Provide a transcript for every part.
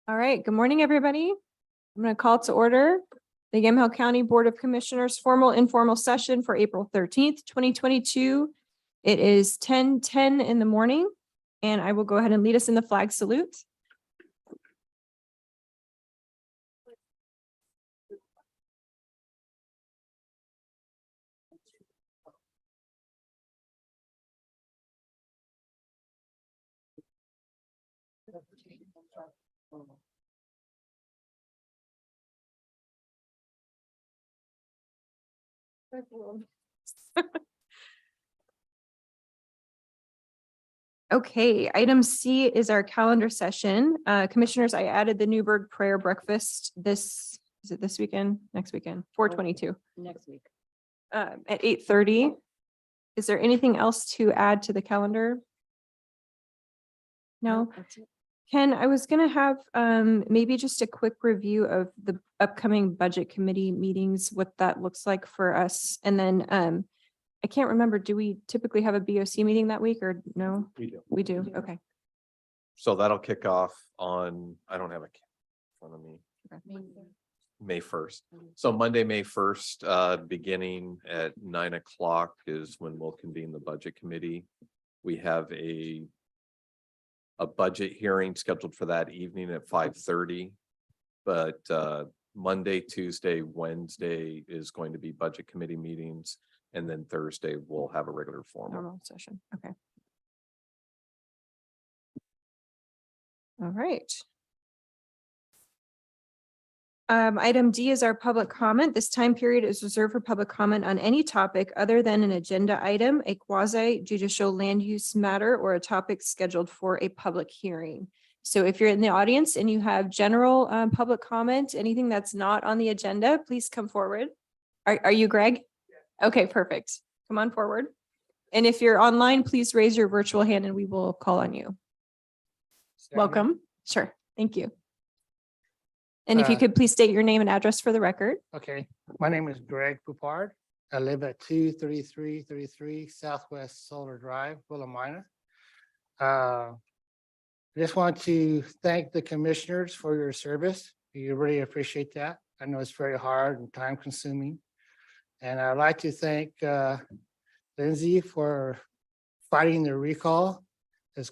All right, good morning, everybody. I'm going to call to order the Yamhill County Board of Commissioners formal informal session for April 13th, 2022. It is 10:10 in the morning, and I will go ahead and lead us in the flag salute. Okay, item C is our calendar session. Commissioners, I added the Newburgh prayer breakfast is it this weekend? Next weekend, 4/22. Next week. At 8:30. Is there anything else to add to the calendar? No? That's it. Ken, I was gonna have maybe just a quick review of the upcoming budget committee meetings, what that looks like for us. And then I can't remember, do we typically have a BOC meeting that week or no? We do. We do, okay. So that'll kick off on, I don't have a in front of me, May 1st. So Monday, May 1st, beginning at 9 o'clock is when we'll convene the budget committee. We have a budget hearing scheduled for that evening at 5:30. But Monday, Tuesday, Wednesday is going to be budget committee meetings. And then Thursday we'll have a regular formal. Normal session, okay. All right. Item D is our public comment. This time period is reserved for public comment on any topic other than an agenda item, a quasi judicial land use matter, or a topic scheduled for a public hearing. So if you're in the audience and you have general public comment, anything that's not on the agenda, please come forward. Are you Greg? Okay, perfect. Come on forward. And if you're online, please raise your virtual hand and we will call on you. Welcome. Sure. Thank you. And if you could please state your name and address for the record. Okay, my name is Greg Poupard. I live at 23333 Southwest Solar Drive, Willamina. I just want to thank the commissioners for your service. We really appreciate that. I know it's very hard and time consuming. And I'd like to thank Lindsay for fighting the recall.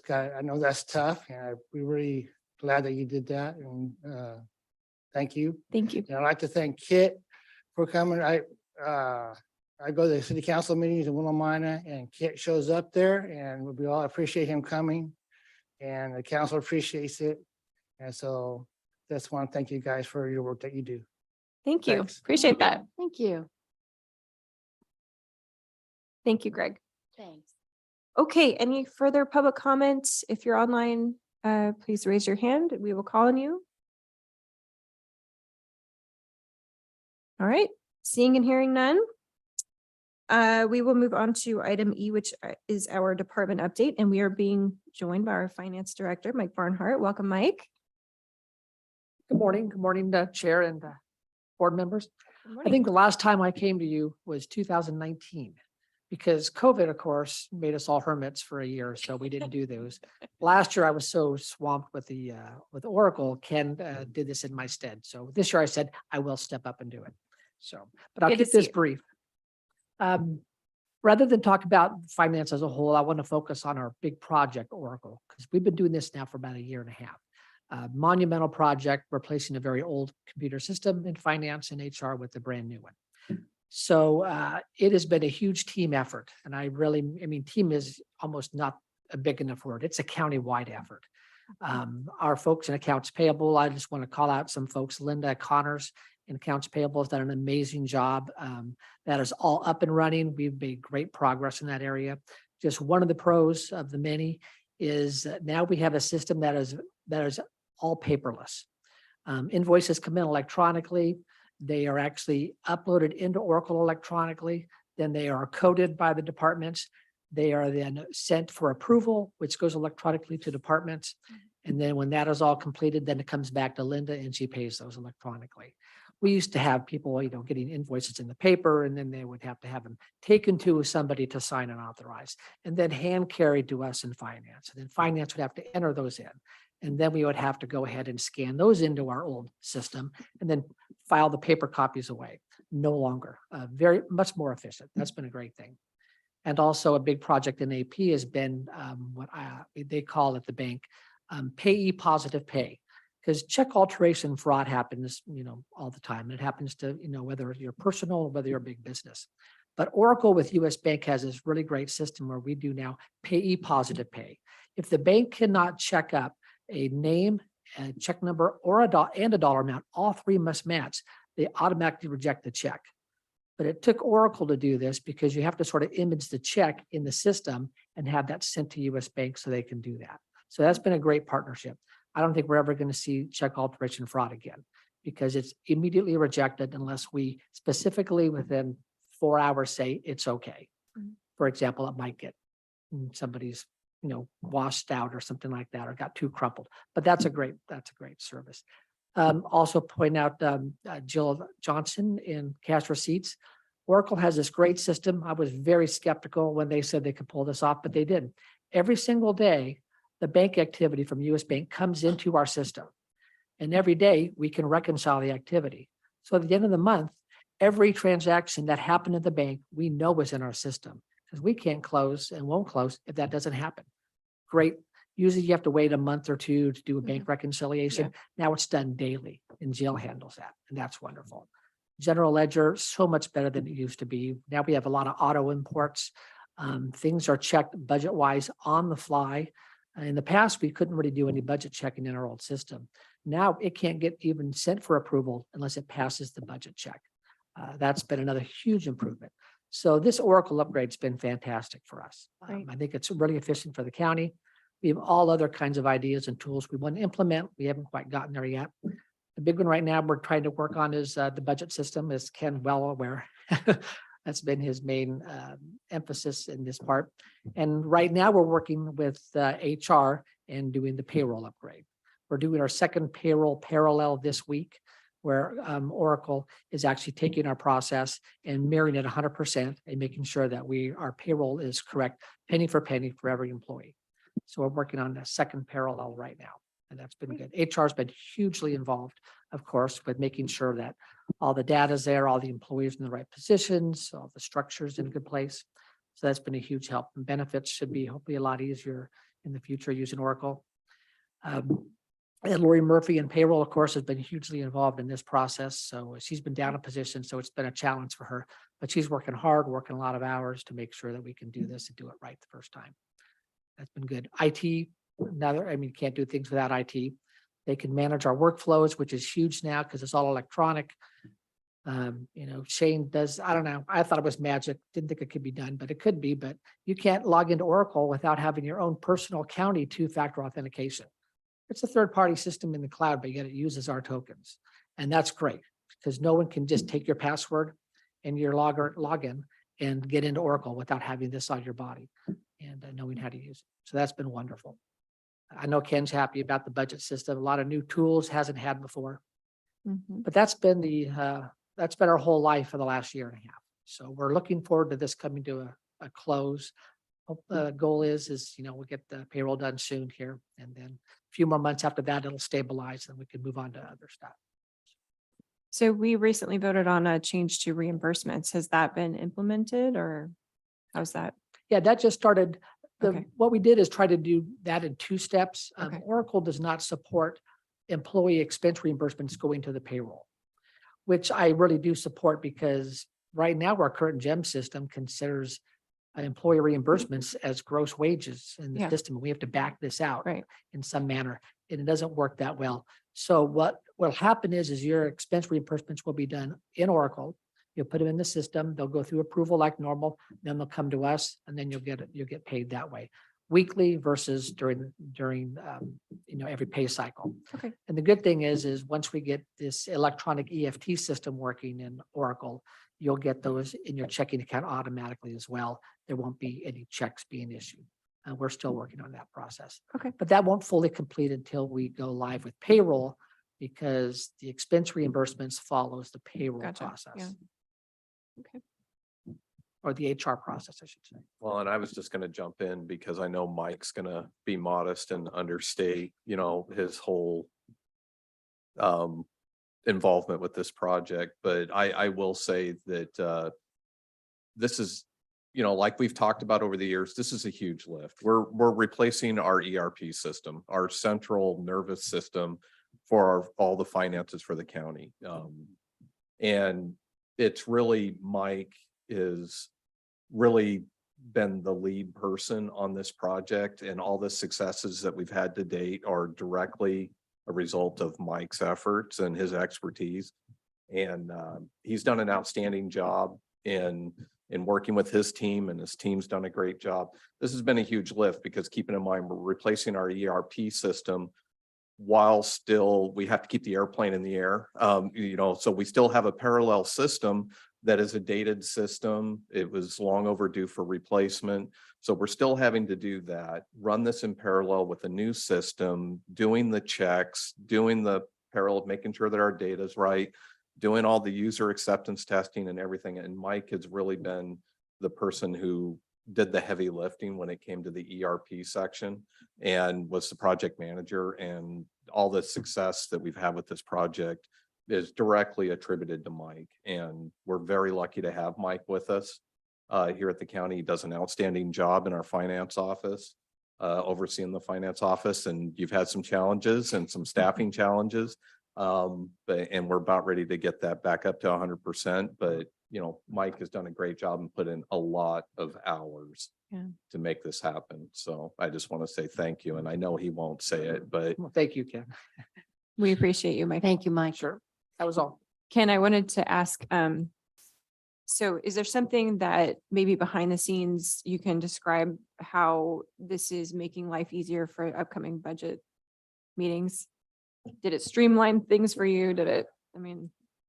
I know that's tough, and we're really glad that you did that. And thank you. Thank you. And I'd like to thank Kit for coming. I go to the city council meetings in Willamina, and Kit shows up there, and we all appreciate him coming, and the council appreciates it. And so just want to thank you guys for your work that you do. Thank you. Thanks. Appreciate that. Thank you. Thank you, Greg. Thanks. Okay, any further public comments? If you're online, please raise your hand. We will call on you. All right, seeing and hearing none. We will move on to item E, which is our department update, and we are being joined by our finance director, Mike Barnhart. Welcome, Mike. Good morning, Chair and board members. Good I morning. think the last time I came to you was 2019 because COVID, of course, made us all hermits for a year, so we didn't do those. Last year, I was so swamped with Oracle, Ken did this in my stead. So this year I said, I will step up and do it. So, but I'll Good to keep this see you. brief. Rather than talk about finance as a whole, I want to focus on our big project, Oracle, because we've been doing this now for about a year and a half. Monumental project, replacing a very old computer system in finance and HR with a brand new one. So it has been a huge team effort. And team is almost not a big enough word. It's a county-wide effort. Our folks in accounts payable, I just want to call out some folks. Linda Connors in accounts payable has done an amazing job. That is all up and running. We've made great progress in that area. Just one of the pros of the many is that now we have a system that is all paperless. Invoices come in electronically. They are actually uploaded into Oracle electronically. Then they are coded by the departments. They are then sent for approval, which goes electronically to departments. And then when that is all completed, then it comes back to Linda and she pays those electronically. We used to have people, getting invoices in the paper, and then they would have to have them taken to somebody to sign and authorize, and then hand carried to us in finance. And then finance would have to enter those in. And then we would have to go ahead and scan those into our old system and then file the paper copies away. No longer, very much more efficient. That's been a great thing. And also a big project in AP has been what they call at the bank, payee positive pay. Because check alteration fraud happens, all the time. It happens to, whether you're personal or whether you're a big business. But Oracle with US Bank has this really great system where we do now payee positive pay. If the bank cannot check up a name, a check number, or a dollar amount, all three must match. They automatically reject the check. But it took Oracle to do this because you have to sort of image the check in the system and have that sent to US Bank so they can do that. So that's been a great partnership. I don't think we're ever going to see check alteration fraud again because it's immediately rejected unless we specifically within 4 hours say it's okay. For example, it might get somebody's, washed out or something like that, or got too crumpled. But that's a great service. Also point out Jill Johnson in cash receipts. Oracle has this great system. I was very skeptical when they said they could pull this off, but they did. Every single day, the bank activity from US Bank comes into our system. And every day we can reconcile the activity. So at the end of the month, every transaction that happened at the bank, we know was in our system because we can't close and won't close if that doesn't happen. Great. Usually you have to wait a month or two to do a bank reconciliation. Now it's done daily and Jill handles that. And that's wonderful. General ledger, so much better than it used to be. Now we have a lot of auto imports. Things are checked budget wise on the fly. In the past, we couldn't really do any budget checking in our old system. Now it can't get even sent for approval unless it passes the budget check. That's been another huge improvement. So this Oracle upgrade's been fantastic for us. I think it's really efficient for the county. We have all other kinds of ideas and tools we want to implement. We haven't quite gotten there yet. The big one right now we're trying to work on is the budget system, as Ken well aware. That's been his main emphasis in this part. And right now we're working with HR and doing the payroll upgrade. We're doing our second payroll parallel this week, where Oracle is actually taking our process and mirroring it 100% and making sure that our payroll is correct penny for every employee. So we're working on the second parallel right now, and that's been good. HR has been hugely involved, of course, with making sure that all the data is there, all the employees in the right positions, all the structures in a good place. So that's been a huge help, and benefits should be hopefully a lot easier in the future using Oracle. And Lori Murphy in payroll, of course, has been hugely involved in this process. So she's been down a position, so it's been a challenge for her, but she's working hard, working a lot of hours to make sure that we can do this and do it right the first time. That's been good. IT, can't do things without IT. They can manage our workflows, which is huge now because it's all electronic. Shane does, I don't know. I thought it was magic. Didn't think it could be done, but it could be. But you can't log into Oracle without having your own personal county two-factor authentication. It's a third-party system in the cloud, but yet it uses our tokens. And that's great because no one can just take your password and your login and get into Oracle without having this on your body and knowing how to use it. So that's been wonderful. I know Ken's happy about the budget system. A lot of new tools hasn't had before, but that's been our whole life for the last year and a half. So we're looking forward to this coming to a close. Hope the goal is we'll get the payroll done soon here, and then a few more months after that, it'll stabilize and we can move on to other stuff. So we recently voted on a change to reimbursements. Has that been implemented, or how's that? Yeah, that just started. Okay. What we did is try to do that in 2 steps. Okay. Oracle does not support employee expense reimbursements going to the payroll, which I really do support because right now our current GEM system considers employee reimbursements as gross wages in the system. We have to back this out in some manner, and it doesn't work that well. So what will happen is your expense reimbursements will be done in Oracle. You'll put them in the system. They'll go through approval like normal. Then they'll come to us, and then you'll get paid that way, weekly versus during every pay cycle. Okay. And the good thing is once we get this electronic EFT system working in Oracle, you'll get those in your checking account automatically as well. There won't be any checks being issued. We're still working on that process. Okay. But that won't fully complete until we go live with payroll because the expense reimbursements follows the payroll Gotcha. process. Yeah. Okay. or the HR process, I should say. Well, and I was just gonna jump in because I know Mike's gonna be modest and understate, his whole involvement with this project, but I will say that this is, like we've talked about over the years, this is a huge lift. We're replacing our ERP system, our central nervous system for all the finances for the county. And it's really, Mike is really been the lead person on this project, and all the successes that we've had to date are directly a result of Mike's efforts and his expertise. And he's done an outstanding job in working with his team, and his team's done a great job. This has been a huge lift because, keeping in mind, we're replacing our ERP system while still we have to keep the airplane in the air. So we still have a parallel system that is a dated system. It was long overdue for replacement. So we're still having to do that, run this in parallel with a new system, doing the checks, doing the parallel, making sure that our data is right, doing all the user acceptance testing and everything. And Mike has really been the person who did the heavy lifting when it came to the ERP section, and was the project manager. And all the success that we've had with this project is directly attributed to Mike. And we're very lucky to have Mike with us here at the county. He does an outstanding job in our finance office, overseeing the finance office. And you've had some challenges and some staffing challenges. And we're about ready to get that back up to 100%. But Mike has done a great job and put in a lot of hours to make this happen. So I just want to say thank you. And I know he won't say it, but Well, thank you, Ken. We appreciate you, Mike. Thank you, Mike. Sure. That was all. Ken, I wanted to ask, so is there something that maybe behind the scenes you can describe how this is making life easier for upcoming budget meetings? Did it streamline things for you?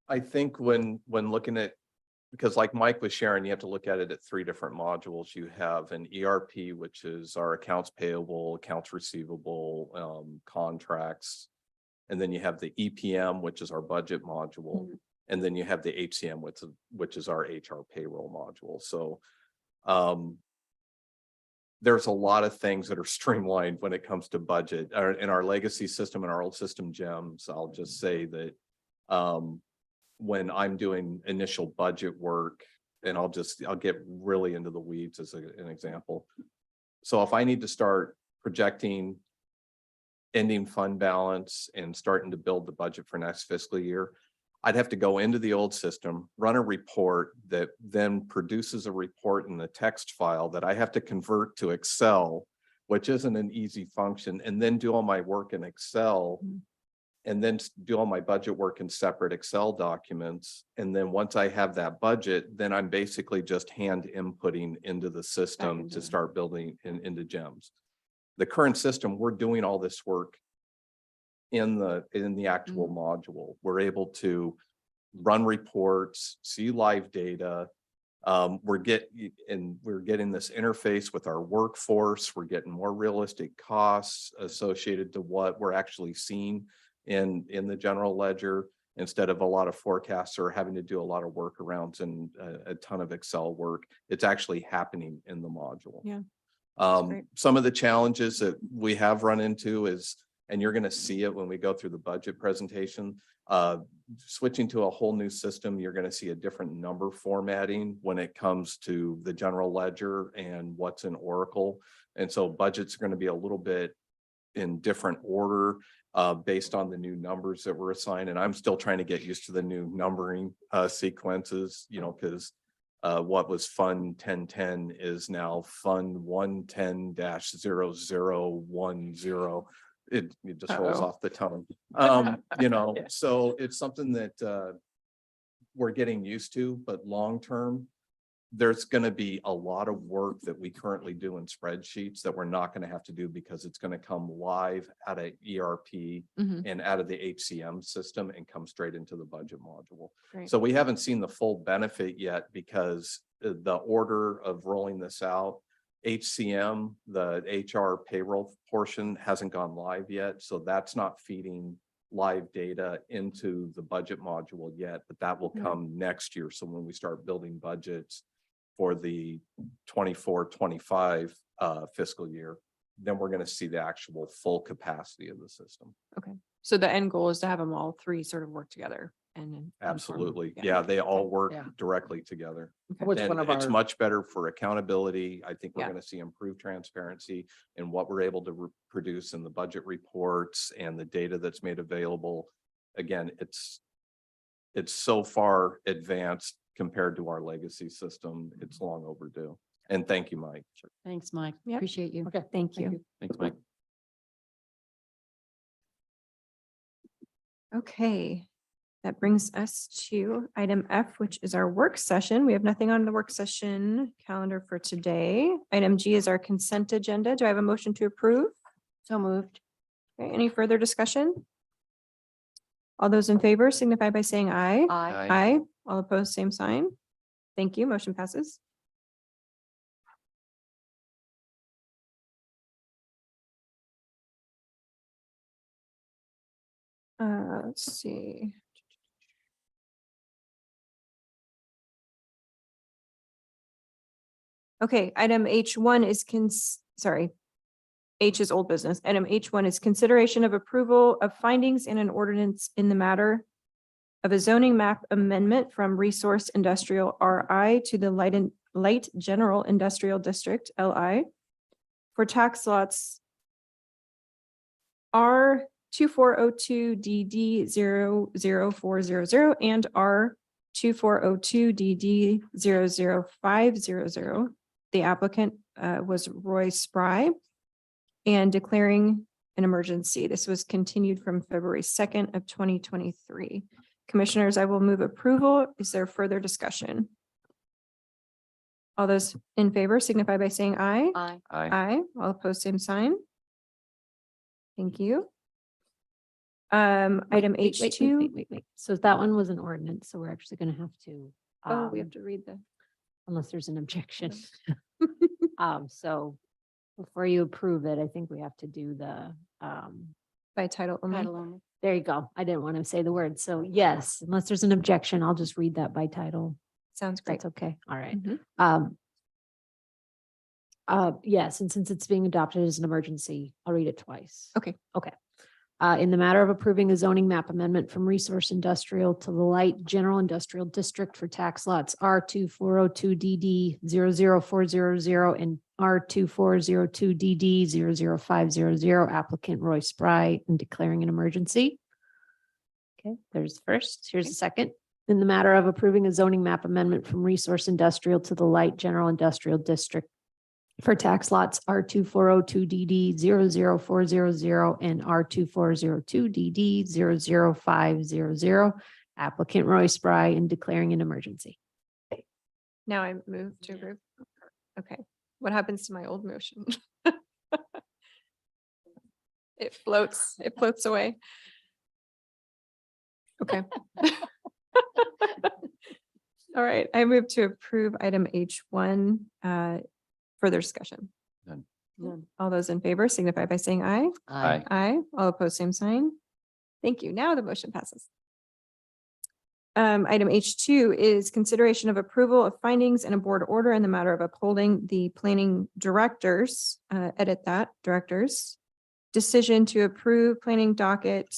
I think when looking at, because like Mike was sharing, you have to look at it at three different modules. You have an ERP, which is our accounts payable, accounts receivable, contracts. And then you have the EPM, which is our budget module. Mhm. And then you have the HCM, which is our HR payroll module. So there's a lot of things that are streamlined when it comes to budget. In our legacy system and our old system gems, I'll just say that when I'm doing initial budget work, and I'll get really into the weeds as an example. So if I need to start projecting ending fund balance and starting to build the budget for next fiscal year, I'd have to go into the old system, run a report that then produces a report in the text file that I have to convert to Excel, which isn't an easy function, and then do all my work in Excel, and then do all my budget work in separate Excel documents. And then once I have that budget, then I'm basically just hand inputting into the system into to it. start building into gems. The current system, we're doing all this work in the actual module. We're able to run reports, see live data. We're getting this interface with our workforce. We're getting more realistic costs associated to what we're actually seeing in the general ledger, instead of a lot of forecasts or having to do a lot of workarounds and a ton of Excel work. It's actually happening in the module. Yeah. Great. Some of the challenges that we have run into is, and you're going to see it when we go through the budget presentation, switching to a whole new system, you're going to see a different number formatting when it comes to the general ledger and what's in Oracle. And so budgets are going to be a little bit in different order based on the new numbers that were assigned. And I'm still trying to get used to the new numbering sequences, because what was Fund 1010 is now Fund 110-0010. It just rolls off the tongue. So it's something that we're getting used to, but long term, there's going to be a lot of work that we currently do in spreadsheets that we're not going to have to do, because it's going to come live out of ERP and out of the HCM system and come straight into the budget module. Great. So we haven't seen the full benefit yet, because the order of rolling this out, HCM, the HR payroll portion, hasn't gone live yet. So that's not feeding live data into the budget module yet, but that will come next year. So when we start building budgets for the 24-25 fiscal year, then we're going to see the actual full capacity of the system. So the end goal is to have them all three sort of work together and. Absolutely. Yeah. Yeah, they all work Yeah. directly together. Which And one of it's our, much better for accountability. I think we're Yeah. going to see improved transparency in what we're able to produce in the budget reports and the data that's made available. Again, it's so far advanced compared to our legacy system. It's long overdue. And thank you, Mike. Thanks, Mike. Yep. Appreciate you. okay, Thank thank you. you. Thanks, Mike. Okay, that brings us to item F, which is our work session. We have nothing on the work session calendar for today. Item G is our consent agenda. Do I have a motion to approve? So moved. Okay, any further discussion? All those in favor signify by saying aye. Aye. Aye. All opposed, same sign. Thank you. Motion passes. Let's see. Okay, item H1 is sorry. H is old business. Item H1 is consideration of approval of findings in an ordinance in the matter of a zoning map amendment from Resource Industrial RI to the Light General Industrial District LI for tax lots R 2402 DD 00400 and R 2402 DD 00500. The applicant was Roy Spry and declaring an emergency. This was continued from February 2nd of 2023. Commissioners, I will move approval. Is there further discussion? All those in favor signify by saying aye. Aye. Aye. All opposed, same sign. Thank you. Item H2. Wait. So that one was an ordinance, so we're actually gonna have to. Oh, we have to read the. Unless there's an objection. So before you approve it, I think we have to do the, By title only. only. There you go. I didn't want to say the word. So yes, unless there's an objection, I'll just read that by title. Sounds great. That's okay. All right. Mhm. Yes, and since it's being adopted as an emergency, I'll read it twice. Okay. Okay. In the matter of approving a zoning map amendment from Resource Industrial to the Light General Industrial District for tax lots R 2402 DD 00400 and R 2402 DD 00500, applicant Roy Spry, and declaring an emergency. Okay, there's the first. Here's the second. In the matter of approving a zoning map amendment from Resource Industrial to the Light General Industrial District for tax lots R 2402 DD 00400 and R 2402 DD 00500, applicant Roy Spry, and declaring an emergency. Now I move to approve. Okay. What happens to my old motion? It floats away. Okay. All right, I move to approve item H1. Further discussion. None. All those in favor signify by saying aye. Aye. Aye. All opposed, same sign. Thank you. Now the motion passes. Item H2 is consideration of approval of findings in a board order in the matter of upholding the planning directors, directors decision to approve planning docket.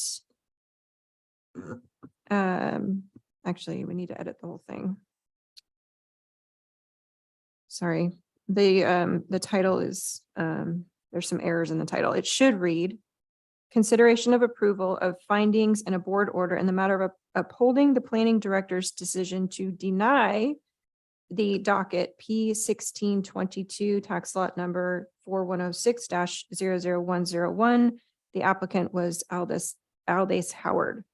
Actually, we need to edit the whole thing. Sorry, the title is, there's some errors in the title. It should read consideration of approval of findings in a board order in the matter of upholding the planning director's decision to deny the docket P 1622 tax lot number 4106-00101. The applicant was Aldous Howard.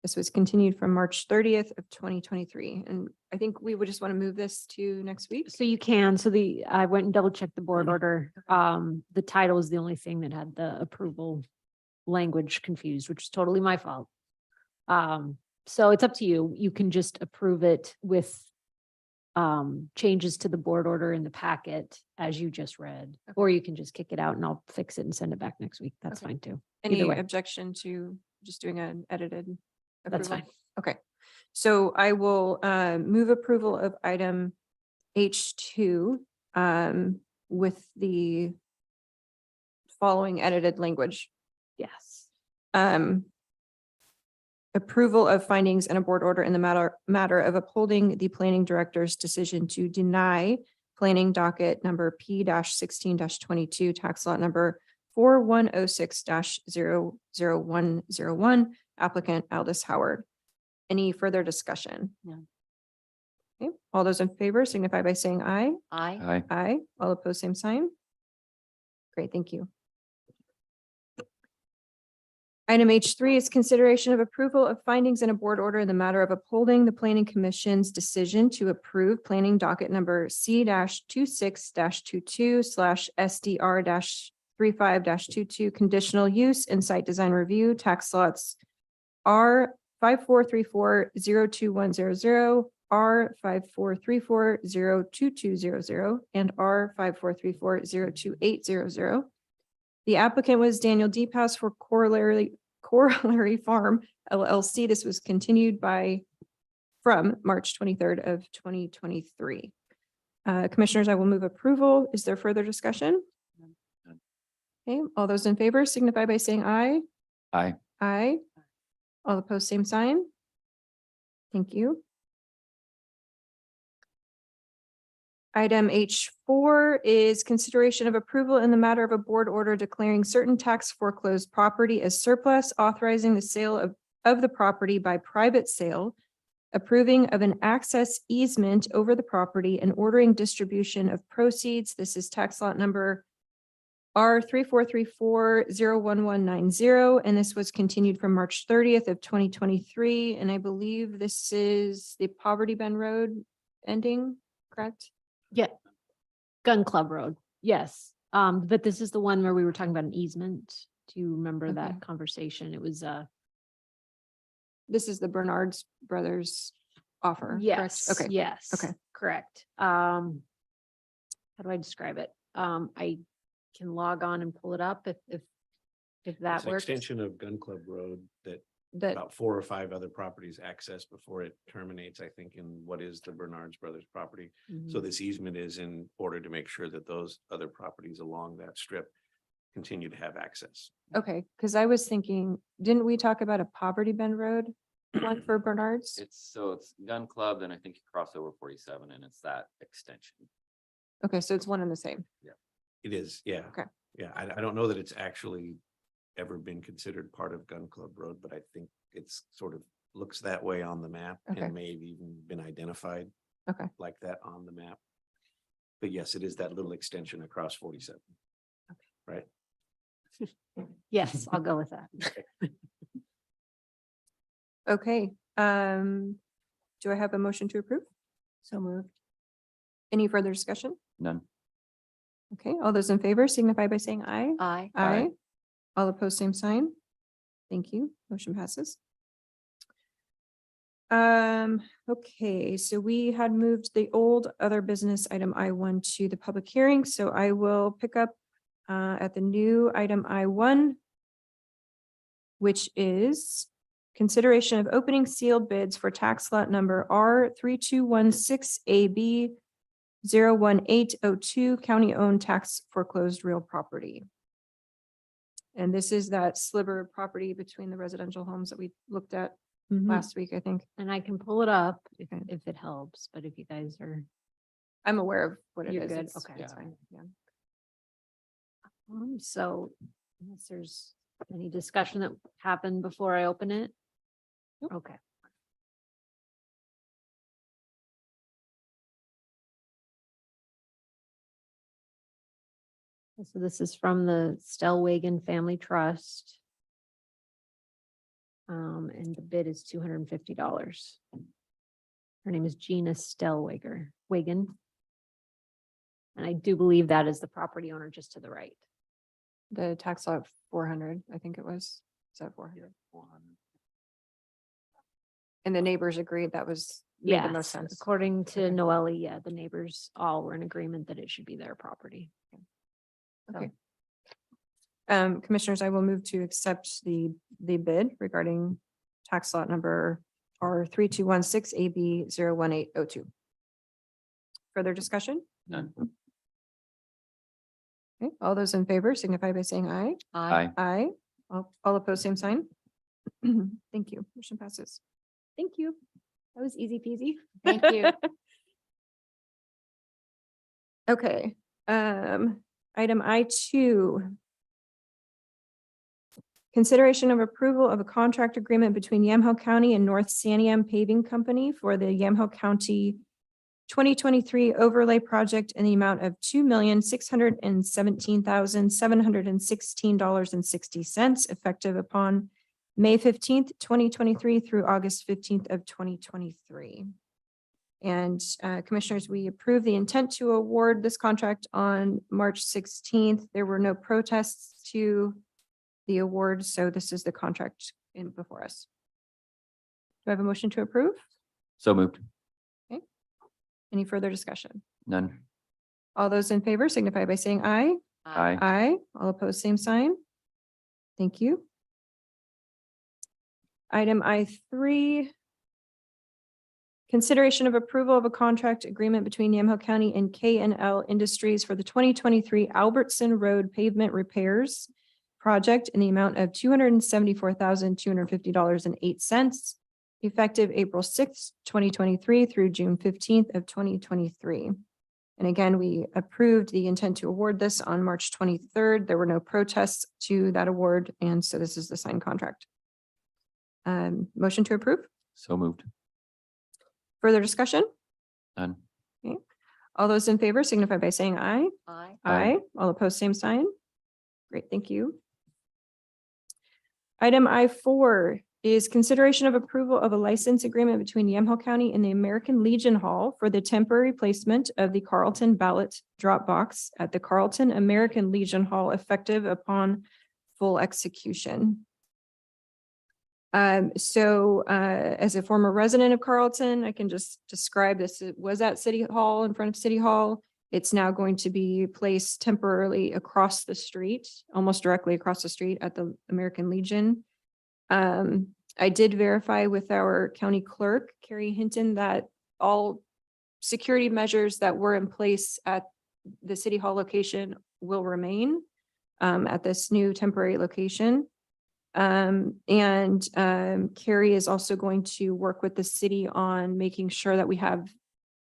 This was continued from March 30th of 2023. And I think we would just want to move this to next week. So you can, I went and double checked the board order. The title is the only thing that had the approval language confused, which is totally my fault. So it's up to you. You can just approve it with changes to the board order in the packet as you just read, or you can just kick it out and I'll fix it and send it back next week. That's Okay. fine too. Any Either way. objection to just doing an edited? That's approval? fine. Okay, so I will move approval of item H2 with the following edited language. Yes. Approval of findings and a board order in the matter of upholding the planning director's decision to deny planning docket number P-16-22, tax lot number 4106-00101, applicant Aldous Howard. Any further discussion? No. Okay, all those in favor signify by saying aye. Aye. Aye. Aye. All opposed, same sign. Great, thank you. Item H3 is consideration of approval of findings in a board order in the matter of upholding the planning commission's decision to approve planning docket number C-26-22/SDR-35-22 conditional use and site design review tax lots R 5434-02100, R 5434-02200, and R 5434-02800. The applicant was Daniel Depass for Corollary Farm LLC. This was continued from March 23rd of 2023. Commissioners, I will move approval. Is there further discussion? Okay, all those in favor signify by saying aye. Aye. Aye. All opposed, same sign. Thank you. Item H4 is consideration of approval in the matter of a board order declaring certain tax foreclosed property as surplus, authorizing the sale of the property by private sale, approving of an access easement over the property, and ordering distribution of proceeds. This is tax lot number R 3434-01190, and this was continued from March 30th of 2023. And I believe this is the Poverty Bend Road ending, correct? Yeah. Gun Club Road. Yes. But this is the one where we were talking about an easement. Do you remember Okay. that conversation? It was, This is the Bernard's Brothers offer. correct? yes. Okay. Yes. Okay. Correct. How do I describe it? I can log on and pull it up if that It's an works. extension of Gun Club Road that That, about 4 or 5 other properties access before it terminates, I think, in what is the Bernard's Brothers property. So Mhm. this easement is in order to make sure that those other properties along that strip continue to have access. okay, because I was thinking, didn't we talk about a Poverty Bend Road one for Bernard's? It's Gun Club, then I think you cross over 47 and it's that extension. Okay, so it's one and the same. It is, yeah. Okay. Yeah, I don't know that it's actually ever been considered part of Gun Club Road, but I think it's sort of looks that way on the map Okay. and may have even been identified Okay. like that on the map. But yes, it is that little extension across 47. Right? Yes, I'll go with that. Okay, do I have a motion to approve? So moved. Any further discussion? None. Okay, all those in favor signify by saying aye. Aye. Aye. All opposed, same sign. Thank you. Motion passes. Okay, so we had moved the old other business item I1 to the public hearing, so I will pick up at the new item I1, which is consideration of opening sealed bids for tax lot number R 3216AB 01802, county-owned tax foreclosed real property. And this is that sliver of property between the residential homes that we looked at last week, I think. And I can pull it up Okay. if it helps, but if you guys are. I'm aware of what it You're is. good, It's- okay. It's fine, yeah. So unless there's any discussion that happened before I open it? Nope. Okay. So this is from the Stellwagen Family Trust. And the bid is $250. Her name is Gina Stellwagen. And I do believe that is the property owner just to the right. The tax lot 400, I think it was. Is that 400? And the neighbors agreed that was made the most Yes, sense. according to Okay. Noelle, yeah, the neighbors all were in agreement that it should be their property. Okay. Commissioners, I will move to accept the bid regarding tax lot number R 3216 AB 01802. further discussion? None. Okay, all those in favor signify by saying aye. Aye. Aye. All opposed, same sign. Thank you. Motion passes. Thank you. That was easy peasy. Thank you. Okay, item I2. Consideration of approval of a contract agreement between Yamhill County and North Saniam Paving Company for the Yamhill County 2023 overlay project in the amount of $2,617,716.60 effective upon May 15th, 2023 through August 15th of 2023. And commissioners, we approve the intent to award this contract on March 16th. There were no protests to the award, so this is the contract in before us. Do I have a motion to approve? So moved. Any further discussion? None. All those in favor signify by saying aye. Aye. Aye. All opposed, same sign. Thank you. Item I3. Consideration of approval of a contract agreement between Yamhill County and K&L Industries for the 2023 Albertson Road pavement repairs project in the amount of $274,250.08 effective April 6th, 2023 through June 15th of 2023. And again, we approved the intent to award this on March 23rd. There were no protests to that award, and so this is the signed contract. Motion to approve? So moved. Further discussion? None. All those in favor signify by saying aye. Aye. Aye. All opposed, same sign. Great, thank you. Item I4 is consideration of approval of a license agreement between Yamhill County and the American Legion Hall for the temporary placement of the Carlton ballot drop box at the Carlton American Legion Hall effective upon full execution. As a former resident of Carlton, I can just describe this. It was at City Hall, in front of City Hall. It's now going to be placed temporarily across the street, almost directly across the street at the American Legion. I did verify with our county clerk, Carrie Hinton, that all security measures that were in place at the City Hall location will remain at this new temporary location. Carrie is also going to work with the city on making sure that we have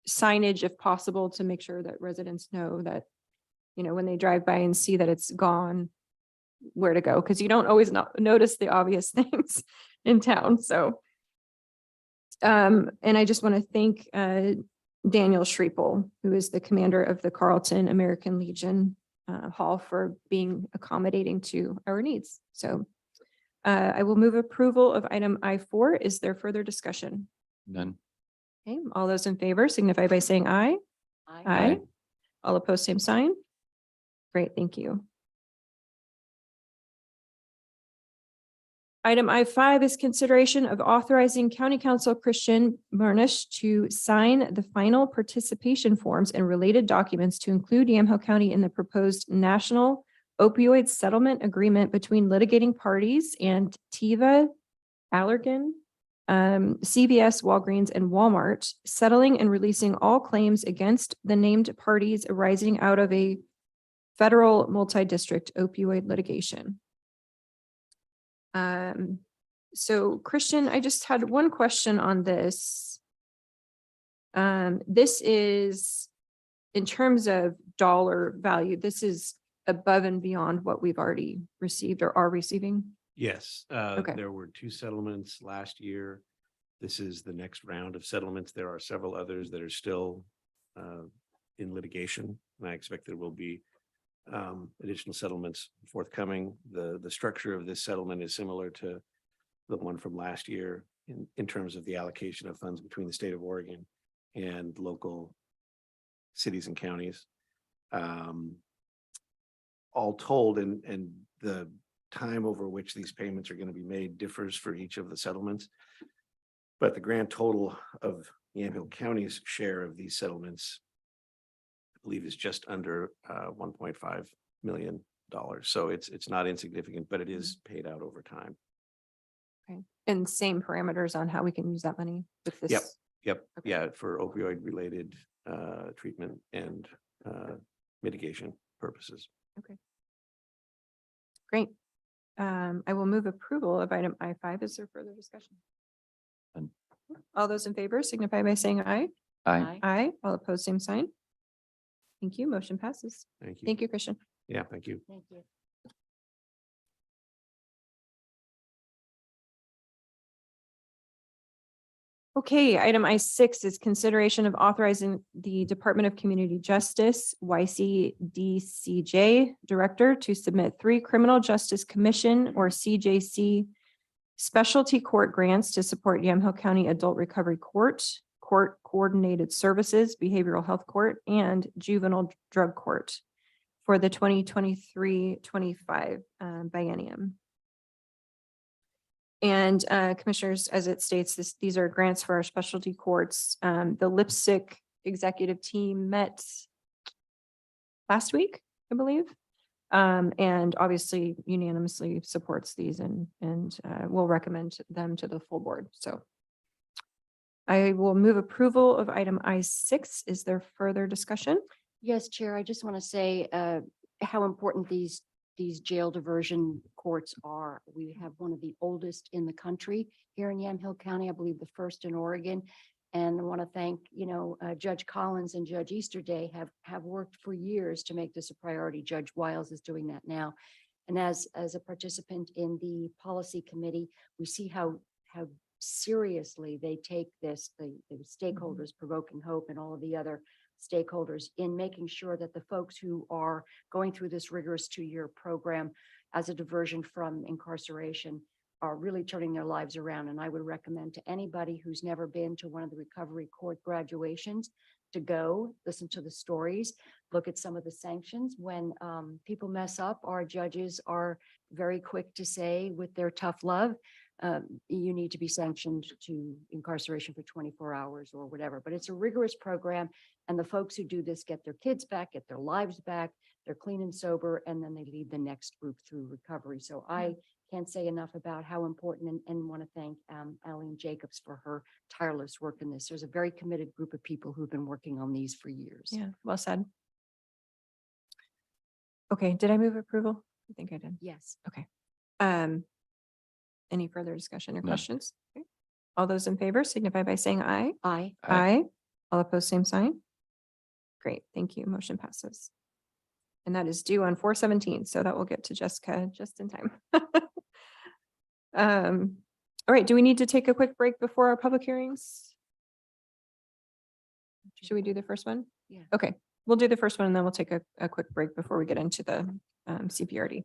signage if possible to make sure that residents know that, when they drive by and see that it's gone, where to go, because you don't always notice the obvious things in town. So, and I just want to thank Daniel Schriepel, who is the commander of the Carlton American Legion Hall, for being accommodating to our needs. So I will move approval of item I4. Is there further discussion? None. Okay, all those in favor signify by saying aye. Aye. All opposed, same sign. Great, thank you. Item I5 is consideration of authorizing County Council Christian Murnish to sign the final participation forms and related documents to include Yamhill County in the proposed national opioid settlement agreement between litigating parties and Teva, Allergan, CVS, Walgreens, and Walmart, settling and releasing all claims against the named parties arising out of a federal multi-district opioid litigation. So Christian, I just had one question on this. This is, in terms of dollar value, this is above and beyond what we've already received or are receiving. Yes, Okay. there were 2 settlements last year. This is the next round of settlements. There are several others that are still in litigation, and I expect there will be additional settlements forthcoming. The structure of this settlement is similar to the one from last year in terms of the allocation of funds between the state of Oregon and local cities and counties. All told, and the time over which these payments are going to be made differs for each of the settlements. But the grand total of Yamhill County's share of these settlements, I believe, is just under $1.5 million. So it's not insignificant, but it is paid out over time. Okay. And same parameters on how we can use that money with this. Yep. Okay. Yeah, for opioid related treatment and mitigation purposes. Great. I will move approval of item I5. Is there further discussion? None. All those in favor signify by saying aye. Aye. Aye. All opposed, same sign. Thank you. Motion passes. Thank you. Thank you, Christian. Yeah, thank you. Thank you. Okay, item I6 is consideration of authorizing the Department of Community Justice, YCDCJ Director to submit 3 Criminal Justice Commission or CJC specialty court grants to support Yamhill County Adult Recovery Court, Court Coordinated Services, Behavioral Health Court, and Juvenile Drug Court for the 2023-25 biennium. And commissioners, as it states, these are grants for our specialty courts. The Lipstick executive team met last week, I believe. And obviously unanimously supports these and will recommend them to the full board. So I will move approval of item I6. Is there further discussion? Yes, Chair, I just want to say how important these jail diversion courts are. We have one of the oldest in the country here in Yamhill County, I believe the first in Oregon. And I want to thank, Judge Collins and Judge Easterday have worked for years to make this a priority. Judge Wiles is doing that now. And as a participant in the policy committee, we see how seriously they take this, the stakeholders, Provoking Hope and all of the other stakeholders in making sure that the folks who are going through this rigorous 2-year program as a diversion from incarceration are really turning their lives around. And I would recommend to anybody who's never been to one of the recovery court graduations to go listen to the stories, look at some of the sanctions. When people mess up, our judges are very quick to say with their tough love, you need to be sanctioned to incarceration for 24 hours or whatever. But it's a rigorous program. And the folks who do this get their kids back, get their lives back, they're clean and sober, and then they lead the next group through recovery. So I can't say enough about how important and want to thank Eileen Jacobs for her tireless work in this. There's a very committed group of people who've been working on these for years. Yeah, well said. Okay, did I move approval? I think I did. Yes. Any further discussion or No. questions? Okay. All those in favor signify by saying aye. Aye. Aye. All opposed, same sign. Great, thank you. Motion passes. And that is due on 4/17, so that will get to Jessica just in time. All right, do we need to take a quick break before our public hearings? Should we do the first one? Yeah. Okay, we'll do the first one and then we'll take a quick break before we get into the CPRD.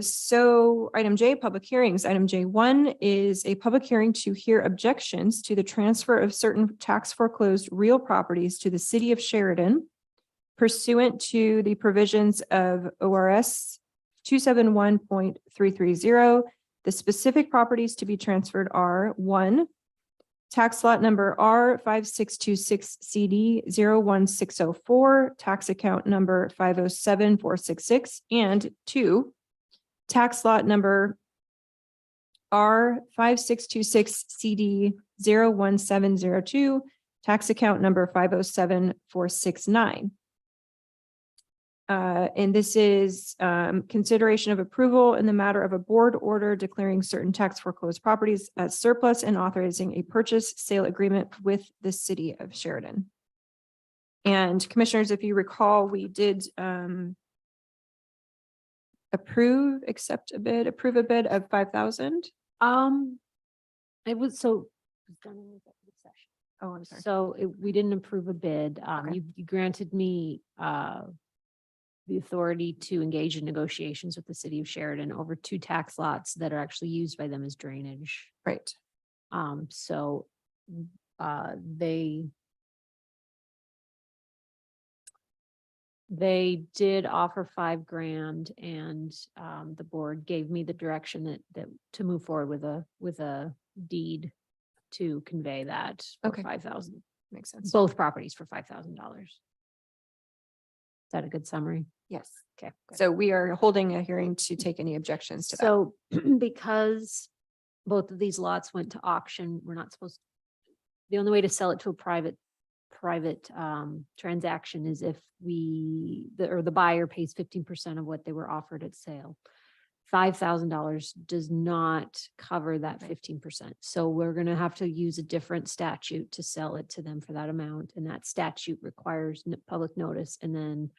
So item J, public hearings. Item J1 is a public hearing to hear objections to the transfer of certain tax foreclosed real properties to the city of Sheridan pursuant to the provisions of ORS 271.330. The specific properties to be transferred are 1, tax lot number R5626CD 01604, tax account number 507466, and 2, tax lot number R5626CD 01702, tax account number 507469. And this is consideration of approval in the matter of a board order declaring certain tax foreclosed properties as surplus and authorizing a purchase sale agreement with the city of Sheridan. And commissioners, if you recall, we did approve a bid of 5,000. It was so. Oh, I'm sorry. So we didn't approve a bid. Okay. You granted me the authority to engage in negotiations with the city of Sheridan over 2 tax lots that are actually used by them as drainage. Right. So they did offer $5,000 and the board gave me the direction that to move forward with a deed to convey that for Okay. $5,000. Makes sense. Both properties for $5,000. Is that a good summary? Yes. Okay. good. So we are holding a hearing to take any objections to that. So because both of these lots went to auction, we're not supposed, the only way to sell it to a private private transaction is if the buyer pays 15% of what they were offered at sale. $5,000 does not cover that 15%. So we're gonna have to use a different statute to sell it to them for that amount. And that statute requires public notice and then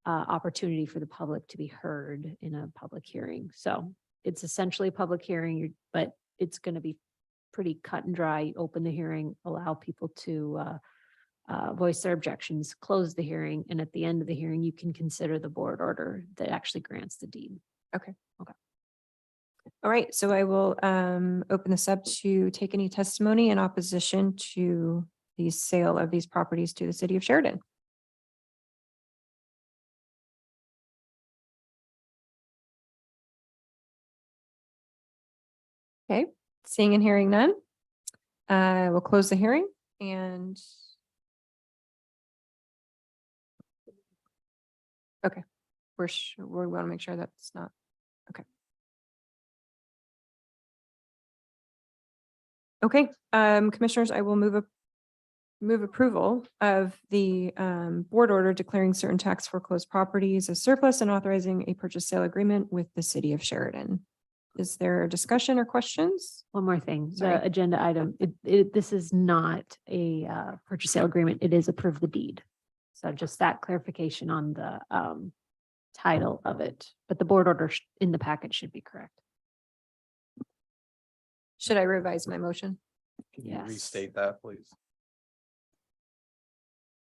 opportunity for the public to be heard in a public hearing. So it's essentially a public hearing, but it's gonna be pretty cut and dry. You open the hearing, allow people to voice their objections, close the hearing, and at the end of the hearing, you can consider the board order that actually grants the deed. All right, so I will open this up to take any testimony in opposition to the sale of these properties to the city of Sheridan. Okay, seeing and hearing none. We'll close the hearing and okay, we want to make sure that's not, okay. Okay, commissioners, I will move approval of the board order declaring certain tax foreclosed properties as surplus and authorizing a purchase sale agreement with the city of Sheridan. Is there a discussion or questions? One more thing, Sorry. the agenda item, this is not a purchase sale agreement. It is approve the deed. So just that clarification on the title of it, but the board order in the packet should be correct. Should I revise my motion? Can you Yes. restate that, please?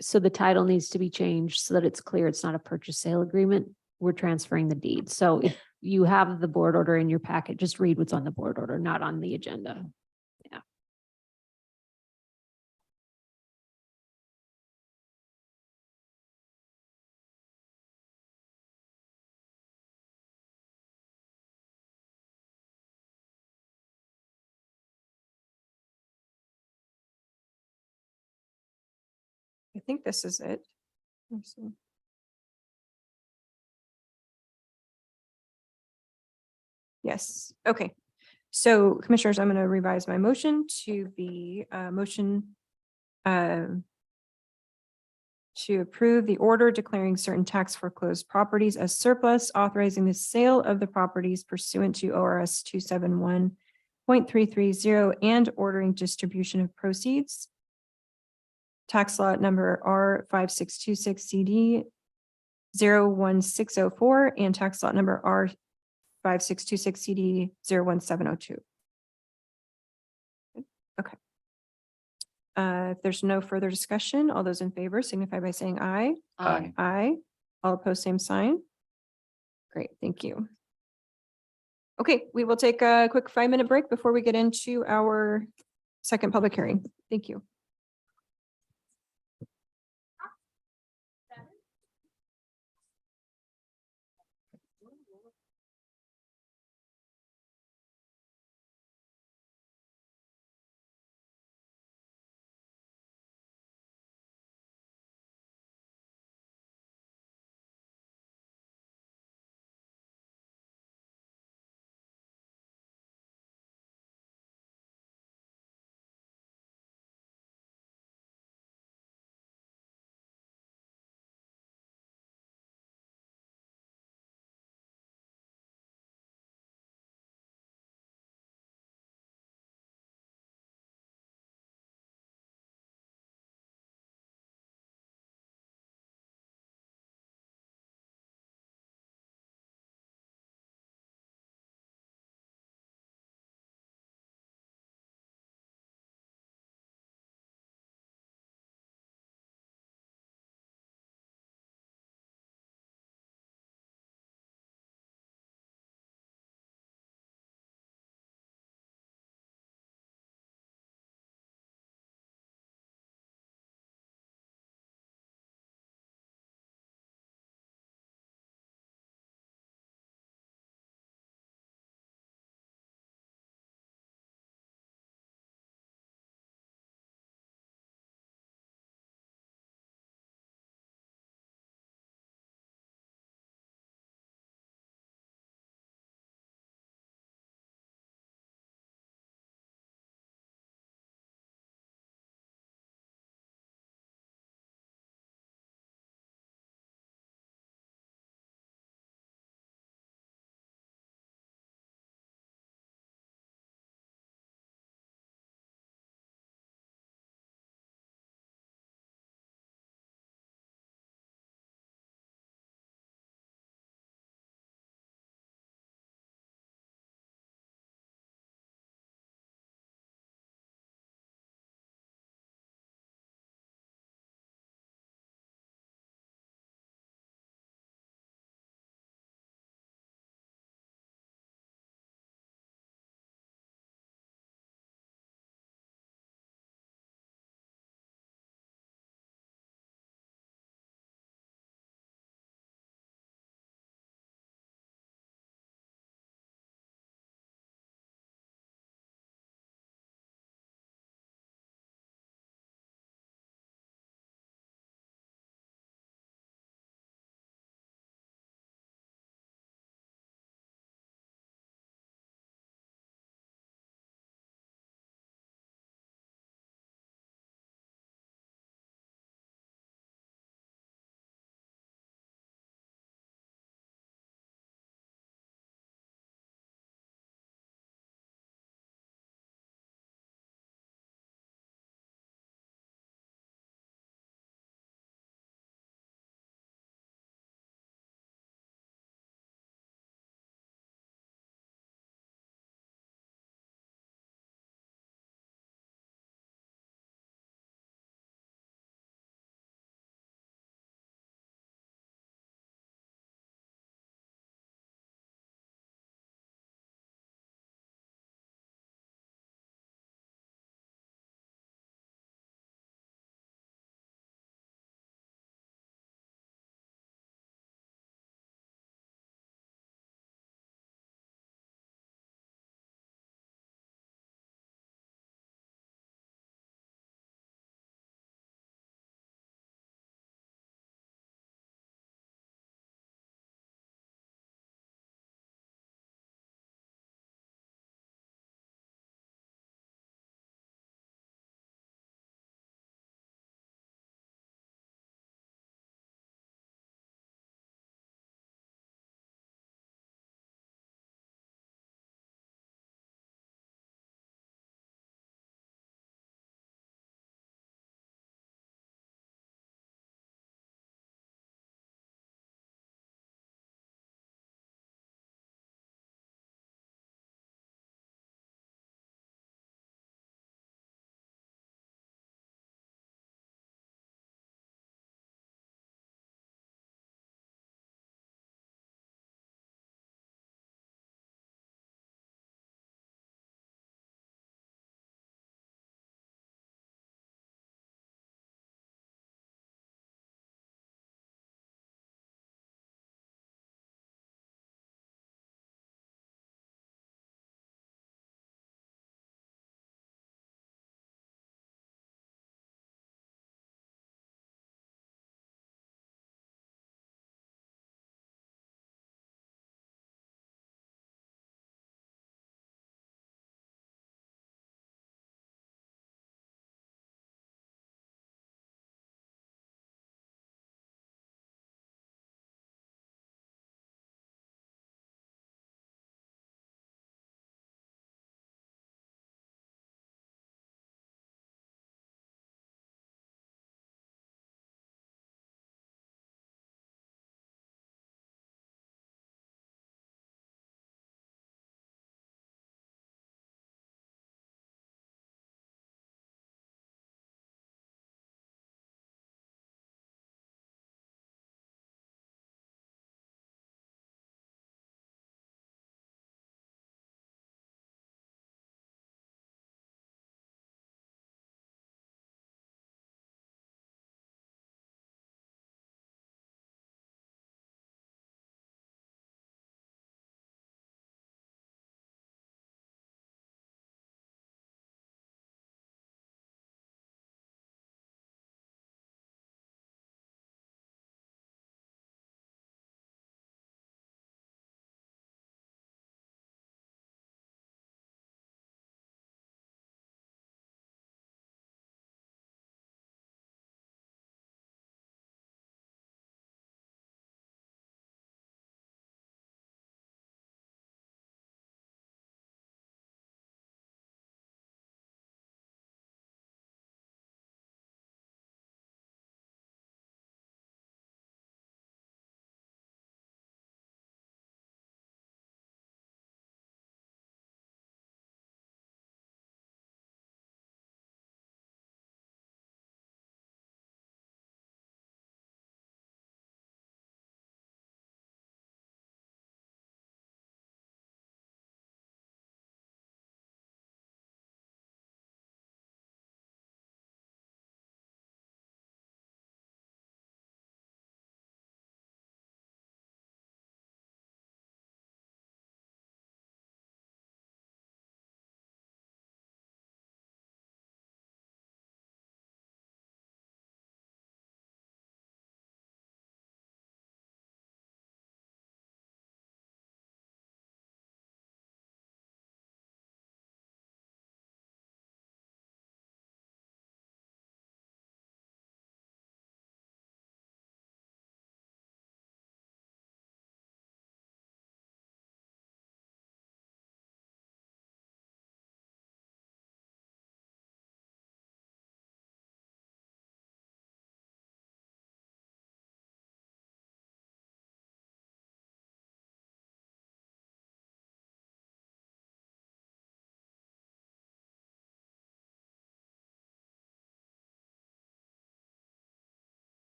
So the title needs to be changed so that it's clear it's not a purchase sale agreement. We're transferring the deed. So if you have the board order in your packet, just read what's on the board order, not on the agenda. I think this is it. Let's see. Yes, okay. So commissioners, I'm going to revise my motion to be motion to approve the order declaring certain tax foreclosed properties as surplus, authorizing the sale of the properties pursuant to ORS 271.330 and ordering distribution of proceeds. Tax lot number R5626 CD 01604 and tax lot number R5626 CD 01702. Okay. If there's no further discussion, all those in favor signify by saying aye. Aye. Aye. All opposed, same sign. Great, thank you. Okay, we will take a quick 5-minute break before we get into our second public hearing. Thank you.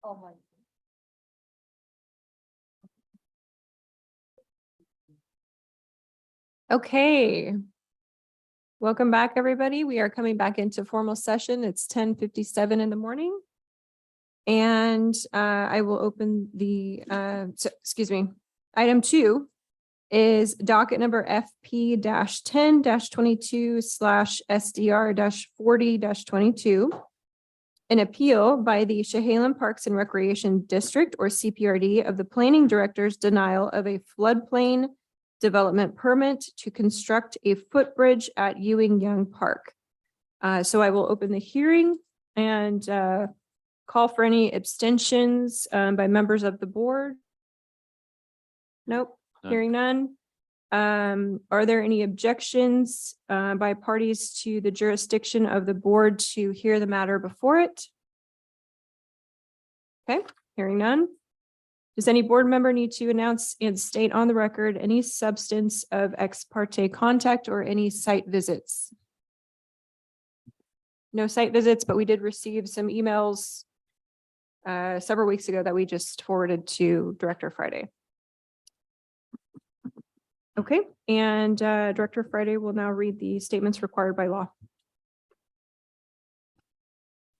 Oh, my. Okay. Welcome back, everybody. We are coming back into formal session. It's 10:57 in the morning. And I will open the, excuse me, item 2 is docket number FP 10-22/SDR 40-22. An appeal by the Chehalem Parks and Recreation District or CPRD of the planning director's denial of a floodplain development permit to construct a footbridge at Ewing Young Park. So I will open the hearing and call for any abstentions by members of the board. Nope, None. hearing none. Are there any objections by parties to the jurisdiction of the board to hear the matter before it? Okay, hearing none. Does any board member need to announce and state on the record any substance of ex parte contact or any site visits? No site visits, but we did receive some emails several weeks ago that we just forwarded to Director Friday. Okay, and Director Friday will now read the statements required by law.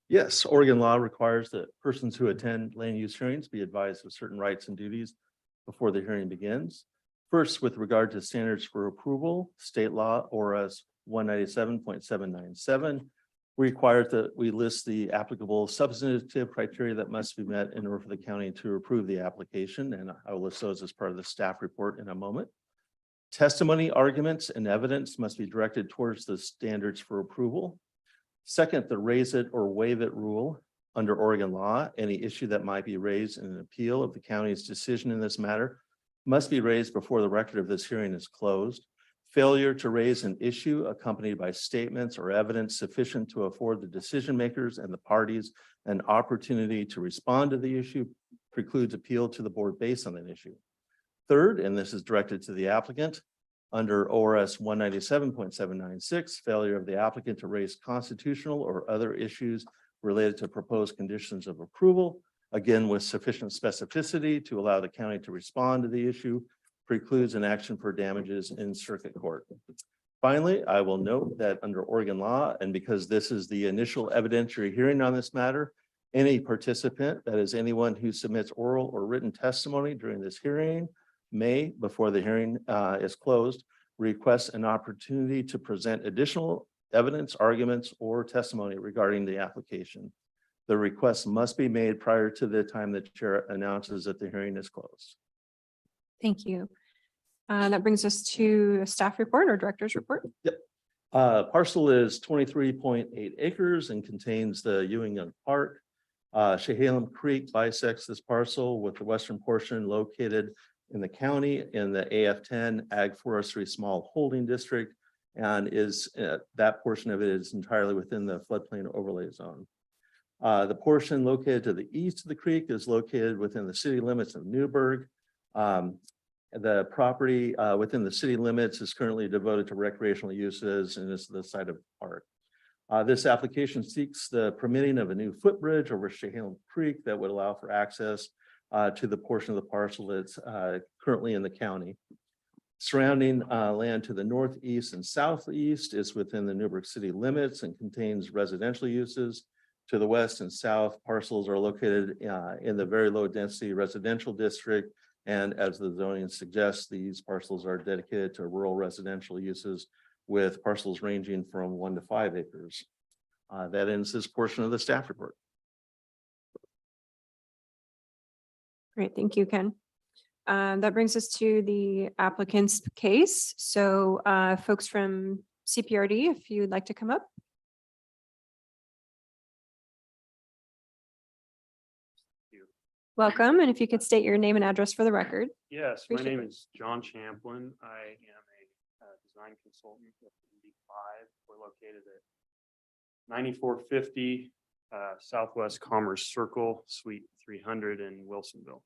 Yes, Oregon law requires that persons who attend land use hearings be advised of certain rights and duties before the hearing begins. First, with regard to standards for approval, state law ORS 197.797 requires that we list the applicable substantive criteria that must be met in order for the county to approve the application, and I will list those as part of the staff report in a moment. Testimony, arguments, and evidence must be directed towards the standards for approval. Second, the raise it or waive it rule under Oregon law. Any issue that might be raised in an appeal of the county's decision in this matter must be raised before the record of this hearing is closed. Failure to raise an issue accompanied by statements or evidence sufficient to afford the decision makers and the parties an opportunity to respond to the issue precludes appeal to the board based on that issue. Third, and this is directed to the applicant, under ORS 197.796, failure of the applicant to raise constitutional or other issues related to proposed conditions of approval, again with sufficient specificity to allow the county to respond to the issue, precludes an action for damages in circuit court. Finally, I will note that under Oregon law, and because this is the initial evidentiary hearing on this matter, any participant, that is anyone who submits oral or written testimony during this hearing, may, before the hearing is closed, request an opportunity to present additional evidence, arguments, or testimony regarding the application. The request must be made prior to the time the chair announces that the hearing is closed. Thank you. That brings us to a staff report or director's report. Parcel is 23.8 acres and contains the Ewing Young Park. Chehalem Creek bisects this parcel with the western portion located in the county in the AF10 Ag Forestry Small Holding District, and is that portion of it is entirely within the floodplain overlay zone. The portion located to the east of the creek is located within the city limits of Newburgh. The property within the city limits is currently devoted to recreational uses and is the site of the park. This application seeks the permitting of a new footbridge over Chehalem Creek that would allow for access to the portion of the parcel that's currently in the county. Surrounding land to the northeast and southeast is within the Newburgh city limits and contains residential uses. To the west and south, parcels are located in the very low density residential district. And as the zoning suggests, these parcels are dedicated to rural residential uses with parcels ranging from 1 to 5 acres. That ends this portion of the staff report. Great, thank you, Ken. That brings us to the applicant's case. So folks from CPRD, if you'd like to come up. Welcome, and if you could state your name and address for the record. Yes, my Appreciate name is John Champlin. I am a design consultant with ND5. We're located at 9450 Southwest Commerce Circle, Suite 300 in Wilsonville.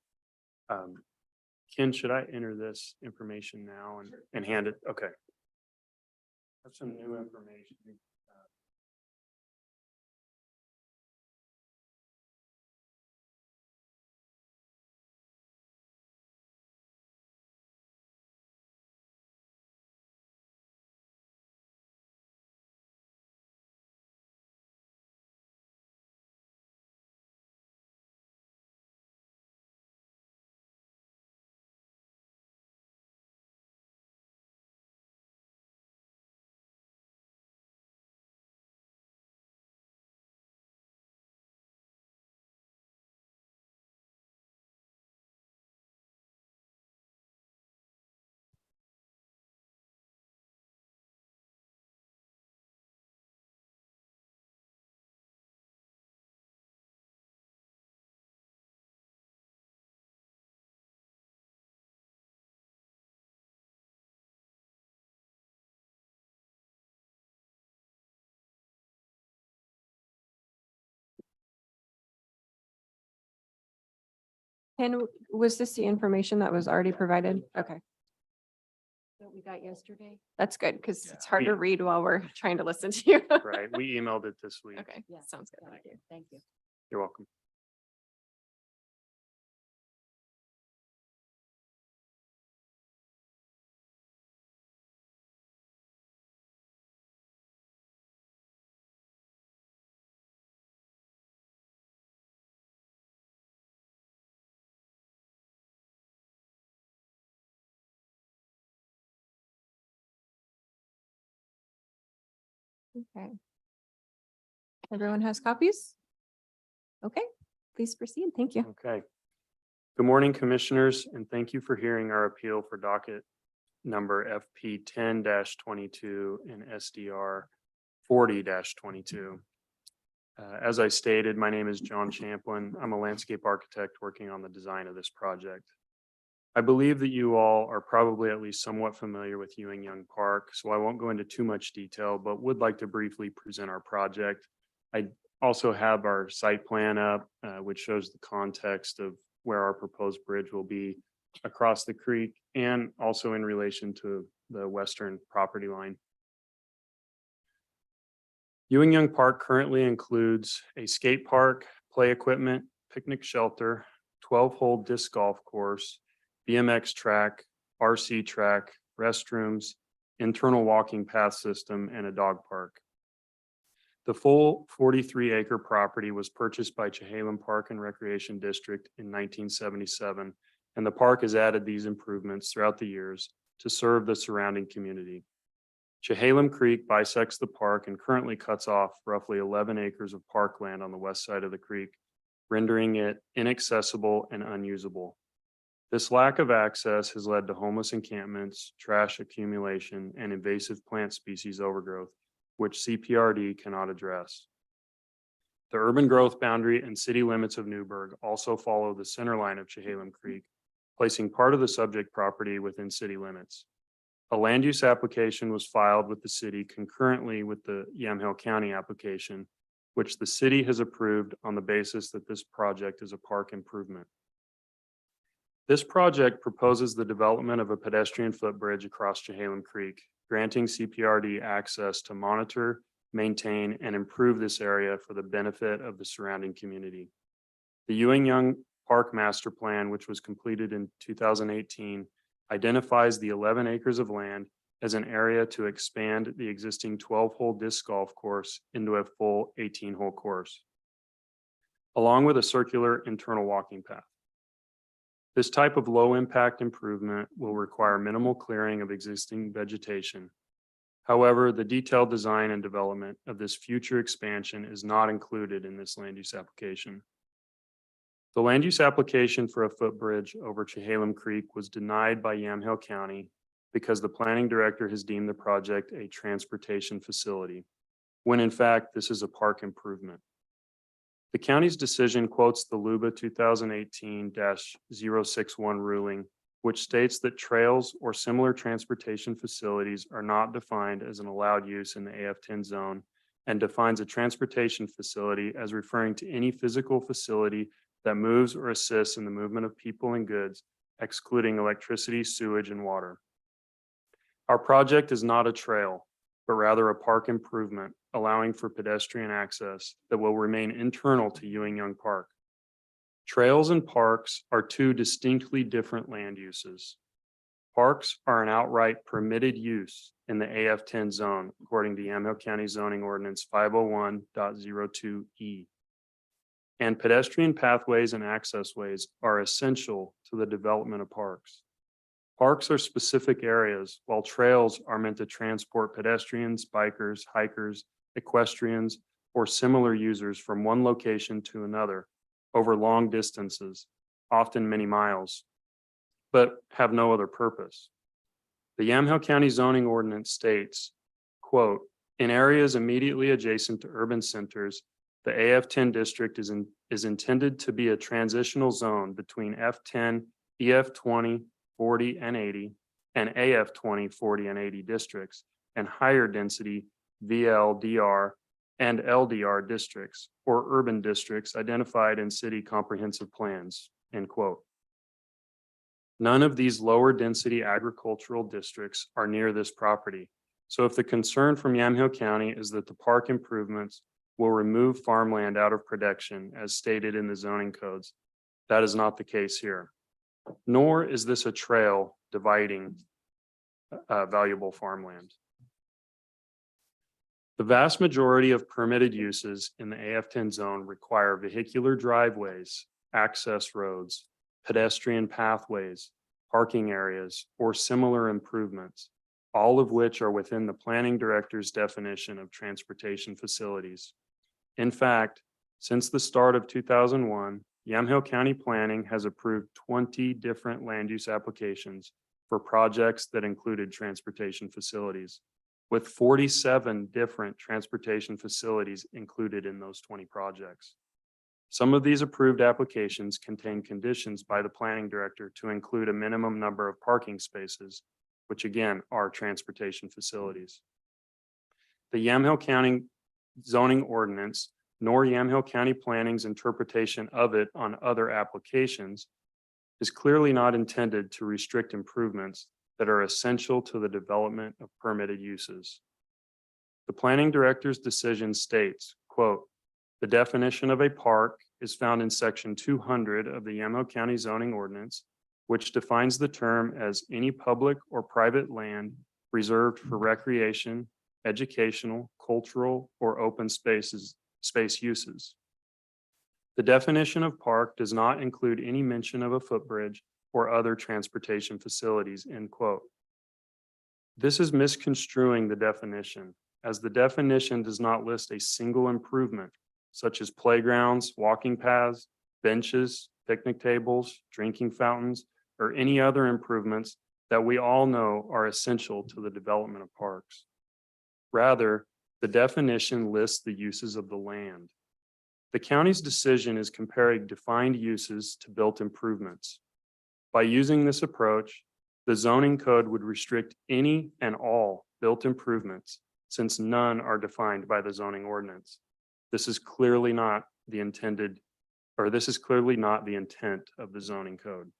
Ken, should I enter this information now and hand it? Okay. That's some new information. And was this the information that was already provided? Okay, What we got yesterday? that's good because Yeah. it's hard to read while we're trying to listen to you. Right, we emailed it this week. Okay, Yeah. sounds good. Got Thank it. you. Thank you. You're welcome. Okay. Everyone has copies? Okay, please proceed. Thank you. Okay. Good morning, Commissioners, and thank you for hearing our appeal for docket number FP 10-22 and SDR 40-22. As I stated, my name is John Champlin. I'm a landscape architect working on the design of this project. I believe that you all are probably at least somewhat familiar with Ewing Young Park, so I won't go into too much detail, but would like to briefly present our project. I also have our site plan up, which shows the context of where our proposed bridge will be across the creek and also in relation to the western property line. Ewing Young Park currently includes a skate park, play equipment, picnic shelter, 12-hole disc golf course, BMX track, RC track, restrooms, internal walking path system, and a dog park. The full 43-acre property was purchased by Chehalem Park and Recreation District in 1977, and the park has added these improvements throughout the years to serve the surrounding community. Chehalem Creek bisects the park and currently cuts off roughly 11 acres of parkland on the west side of the creek, rendering it inaccessible and unusable. This lack of access has led to homeless encampments, trash accumulation, and invasive plant species overgrowth, which CPRD cannot address. The urban growth boundary and city limits of Newburgh also follow the center line of Chehalem Creek, placing part of the subject property within city limits. A land use application was filed with the city concurrently with the Yamhill County application, which the city has approved on the basis that this project is a park improvement. This project proposes the development of a pedestrian footbridge across Chehalem Creek, granting CPRD access to monitor, maintain, and improve this area for the benefit of the surrounding community. The Ewing Young Park Master Plan, which was completed in 2018, identifies the 11 acres of land as an area to expand the existing 12-hole disc golf course into a full 18-hole course, along with a circular internal walking path. This type of low-impact improvement will require minimal clearing of existing vegetation. However, the detailed design and development of this future expansion is not included in this land use application. The land use application for a footbridge over Chehalem Creek was denied by Yamhill County because the planning director has deemed the project a transportation facility, when in fact, this is a park improvement. The county's decision quotes the LUBA 2018-061 ruling, which states that trails or similar transportation facilities are not defined as an allowed use in the AF10 zone and defines a transportation facility as referring to any physical facility that moves or assists in the movement of people and goods, excluding electricity, sewage, and water. Our project is not a trail, but rather a park improvement, allowing for pedestrian access that will remain internal to Ewing Young Park. Trails and parks are two distinctly different land uses. Parks are an outright permitted use in the AF10 zone, according to Yamhill County Zoning Ordinance 501.02E. And pedestrian pathways and access ways are essential to the development of parks. Parks are specific areas, while trails are meant to transport pedestrians, bikers, hikers, equestrians, or similar users from one location to another over long distances, often many miles, but have no other purpose. The Yamhill County zoning ordinance states, quote, "In areas immediately adjacent to urban centers, the AF10 district is intended to be a transitional zone between F10, EF20, 40, and 80, and AF20, 40, and 80 districts, and higher density VLDR and LDR districts or urban districts identified in city comprehensive plans," end quote. None of these lower density agricultural districts are near this property. So if the concern from Yamhill County is that the park improvements will remove farmland out of production as stated in the zoning codes, that is not the case here. Nor is this a trail dividing valuable farmland. The vast majority of permitted uses in the AF10 zone require vehicular driveways, access roads, pedestrian pathways, parking areas, or similar improvements, all of which are within the planning director's definition of transportation facilities. In fact, since the start of 2001, Yamhill County Planning has approved 20 different land use applications for projects that included transportation facilities, with 47 different transportation facilities included in those 20 projects. Some of these approved applications contain conditions by the planning director to include a minimum number of parking spaces, which again are transportation facilities. The Yamhill County zoning ordinance, nor Yamhill County Planning's interpretation of it on other applications, is clearly not intended to restrict improvements that are essential to the development of permitted uses. The planning director's decision states, quote, "The definition of a park is found in section 200 of the Yamhill County zoning ordinance, which defines the term as any public or private land reserved for recreation, educational, cultural, or open space uses. The definition of park does not include any mention of a footbridge or other transportation facilities," end quote. This is misconstruing the definition, as the definition does not list a single improvement, such as playgrounds, walking paths, benches, picnic tables, drinking fountains, or any other improvements that we all know are essential to the development of parks. Rather, the definition lists the uses of the land. The county's decision is comparing defined uses to built improvements. By using this approach, the zoning code would restrict any and all built improvements, since none are defined by the zoning ordinance. This is clearly not the intent of the zoning code.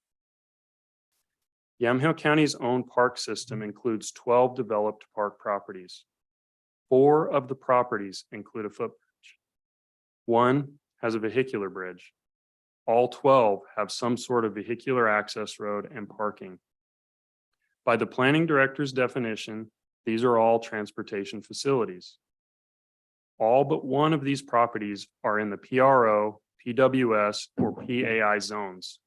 Yamhill County's own park system includes 12 developed park properties. 4 of the properties include a footbridge. 1 has a vehicular bridge. All 12 have some sort of vehicular access road and parking. By the planning director's definition, these are all transportation facilities. All but 1 of these properties are in the PRO, PWS, or PAI zones.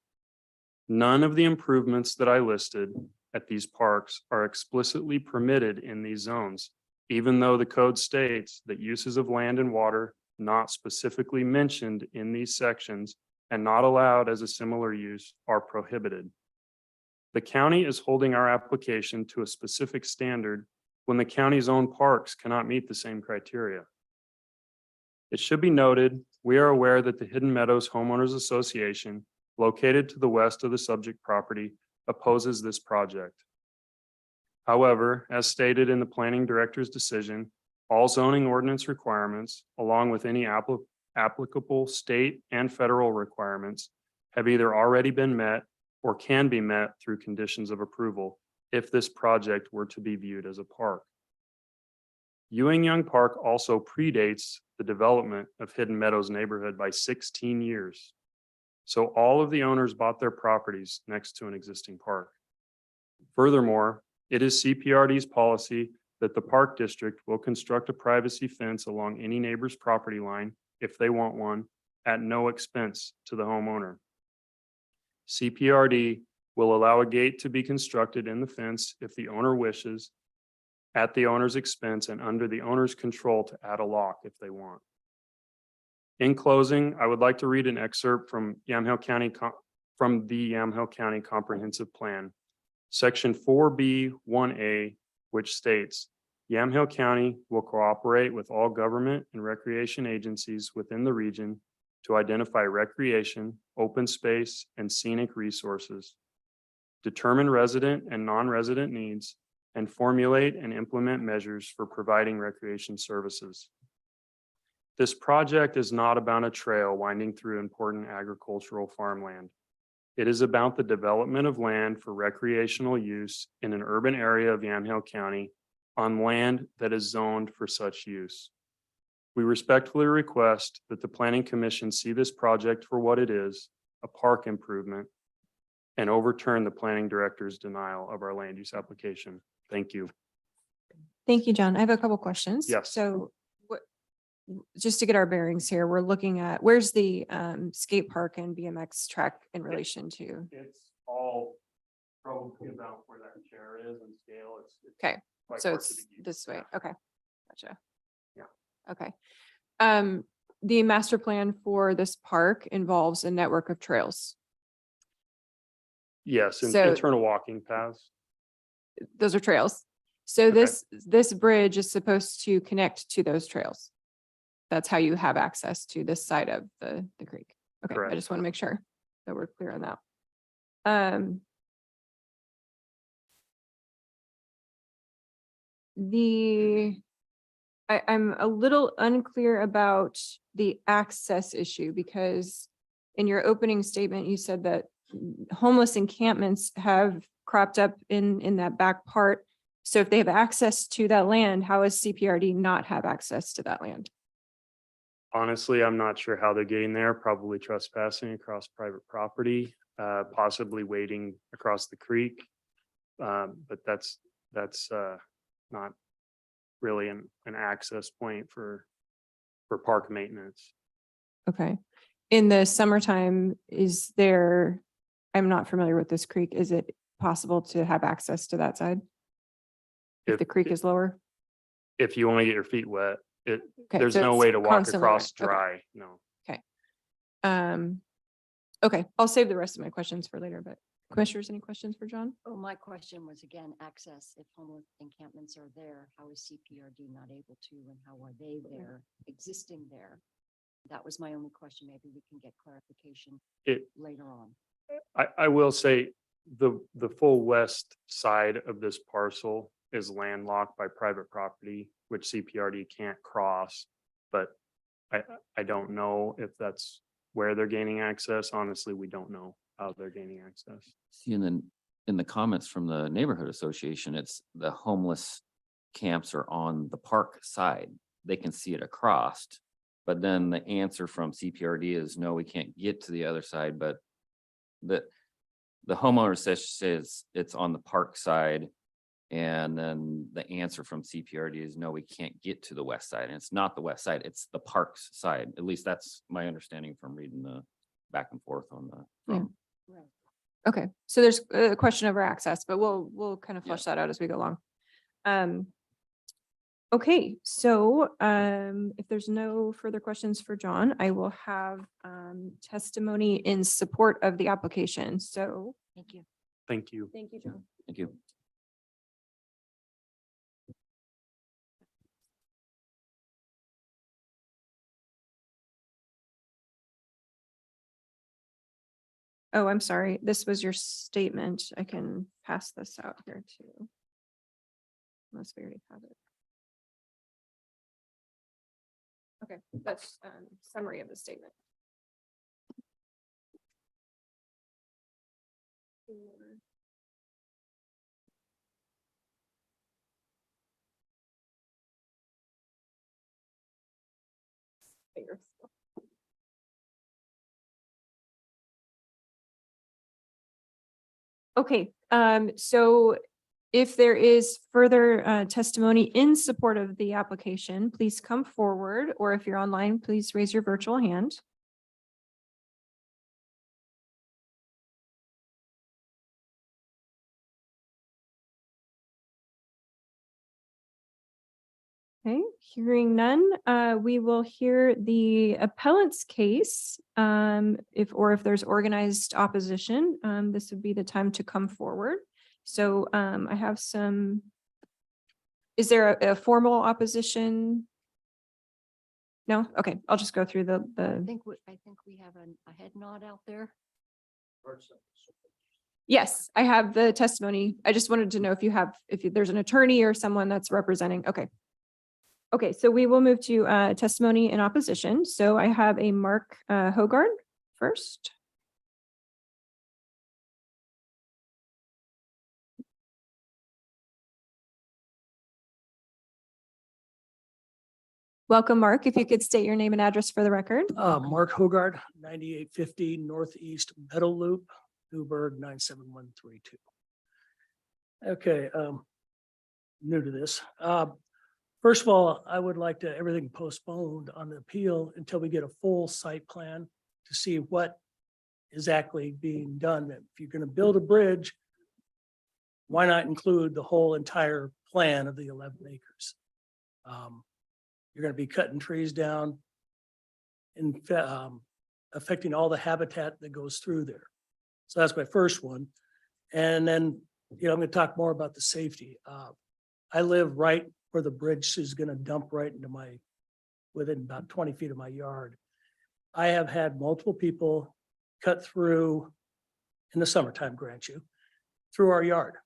None of the improvements that I listed at these parks are explicitly permitted in these zones, even though the code states that uses of land and water not specifically mentioned in these sections and not allowed as a similar use are prohibited. The county is holding our application to a specific standard when the county's own parks cannot meet the same criteria. It should be noted, we are aware that the Hidden Meadows Homeowners Association, located to the west of the subject property, opposes this project. However, as stated in the planning director's decision, all zoning ordinance requirements, along with any applicable state and federal requirements, have either already been met or can be met through conditions of approval if this project were to be viewed as a park. Ewing Young Park also predates the development of Hidden Meadows neighborhood by 16 years. So all of the owners bought their properties next to an existing park. Furthermore, it is CPRD's policy that the park district will construct a privacy fence along any neighbor's property line if they want one at no expense to the homeowner. CPRD will allow a gate to be constructed in the fence if the owner wishes, at the owner's expense and under the owner's control to add a lock if they want. In closing, I would like to read an excerpt from the Yamhill County Comprehensive Plan, Section 4B1A, which states, Yamhill County will cooperate with all government and recreation agencies within the region to identify recreation, open space, and scenic resources, determine resident and non-resident needs, and formulate and implement measures for providing recreation services. This project is not about a trail winding through important agricultural farmland. It is about the development of land for recreational use in an urban area of Yamhill County on land that is zoned for such use. We respectfully request that the Planning Commission see this project for what it is, a park improvement, and overturn the planning director's denial of our land use application. Thank you. Thank you, John. I have a couple questions. Yes. So what, just to get our bearings here, we're looking at, where's the skate park and BMX track in relation to? It's all probably about where that chair is and scale. Okay, so it's this way. Okay, gotcha. Yeah. Okay. The master plan for this park involves a network of trails. Yes, and So- internal walking paths. Those are trails. So Okay. this bridge is supposed to connect to those trails. That's how you have access to this side of the creek. Okay, I Correct. just want to make sure that we're clear on that. I'm a little unclear about the access issue because in your opening statement, you said that homeless encampments have cropped up in that back part. So if they have access to that land, how does CPRD not have access to that land? Honestly, I'm not sure how they're getting there, probably trespassing across private property, possibly wading across the creek. But that's not really an access point for park maintenance. Okay. In the summertime, I'm not familiar with this creek. Is it possible to have access to that side? If the creek is lower? If you want to get your feet wet, Okay, there's so no it's way to walk constantly across wet. Okay. dry, no. Okay, I'll save the rest of my questions for later, but commissioners, any questions for John? Oh, my question was again, access, if homeless encampments are there, how is CPRD not able to, and how are they there, existing there? That was my only question. Maybe we can get clarification later on. I will say the full west side of this parcel is landlocked by private property, which CPRD can't cross. But I don't know if that's where they're gaining access. Honestly, we don't know how they're gaining access. See, and then in the comments from the neighborhood association, it's the homeless camps are on the park side. They can see it across. But then the answer from CPRD is no, we can't get to the other side, but the homeowner says it's on the park side. And then the answer from CPRD is no, we can't get to the west side. And it's not the west side, it's the park's side. At least that's my understanding from reading the back and forth on the. from- Right. Okay, so there's a question over access, but we'll kind of flesh that out as we go along. Okay, so if there's no further questions for John, I will have testimony in support of the application. So Thank you. Thank you. thank you, John. Thank you. Oh, I'm sorry. This was your statement. I can pass this out here too. Unless we already have it. Okay, that's summary of the statement. Okay, so if there is further testimony in support of the application, please come forward, or if you're online, please raise your virtual hand. Okay, hearing none, we will hear the appellant's case. If there's organized opposition, this would be the time to come forward. So I have some. Is there a formal opposition? No? Okay, I'll just go through I the, think, I think we have a head nod out there. yes, I have the testimony. I just wanted to know if there's an attorney or someone that's representing. Okay. Okay, so we will move to testimony in opposition. So I have a Mark Hogard first. Welcome, Mark. If you could state your name and address for the record. Mark Hogard, 9850 Northeast Meadow Loop, Newburgh 97132. Okay, new to this. First of all, I would like to everything postponed on the appeal until we get a full site plan to see what is actually being done. If you're going to build a bridge, why not include the whole entire plan of the 11 acres? You're going to be cutting trees down and affecting all the habitat that goes through there. So that's my first one. And then, I'm going to talk more about the safety. I live right where the bridge is going to dump right into within about 20 feet of my yard. I have had multiple people cut through in the summertime, grant you, through our yard.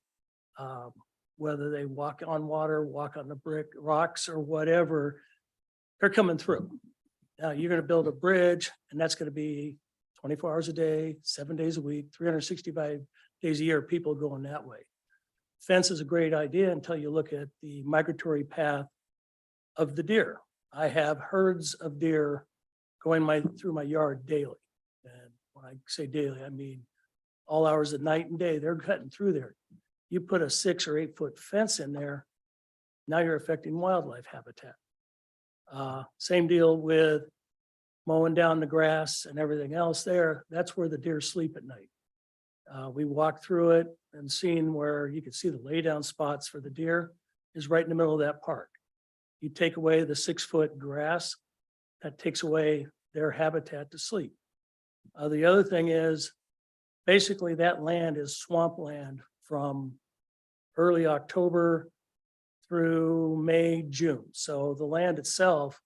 Whether they walk on water, walk on the brick, rocks or whatever, they're coming through. Now you're going to build a bridge and that's going to be 24 hours a day, 7 days a week, 365 days a year, people going that way. Fence is a great idea until you look at the migratory path of the deer. I have herds of deer going through my yard daily. And when I say daily, I mean all hours of night and day, they're cutting through there. You put a 6 or 8 foot fence in there, now you're affecting wildlife habitat. Same deal with mowing down the grass and everything else there. That's where the deer sleep at night. We walked through it and seen where you could see the lay down spots for the deer is right in the middle of that park. You take away the 6 foot grass, that takes away their habitat to sleep. The other thing is basically that land is swampland from early October through May, June. So the land itself,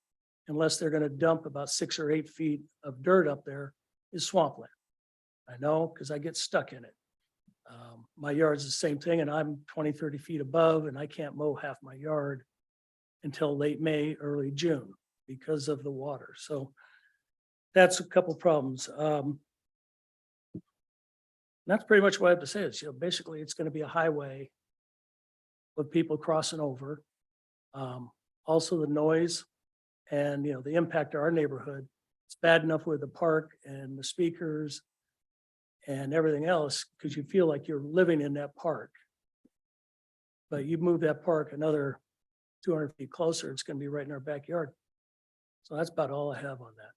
unless they're going to dump about 6 or 8 feet of dirt up there, is swampland. I know because I get stuck in it. My yard's the same thing and I'm 20, 30 feet above and I can't mow half my yard until late May, early June because of the water. So that's a couple problems. That's pretty much what I have to say. Is, basically it's going to be a highway with people crossing over. Also the noise and, the impact to our neighborhood. It's bad enough with the park and the speakers and everything else, because you feel like you're living in that park. But you move that park another 200 feet closer, it's going to be right in our backyard. So that's about all I have on that.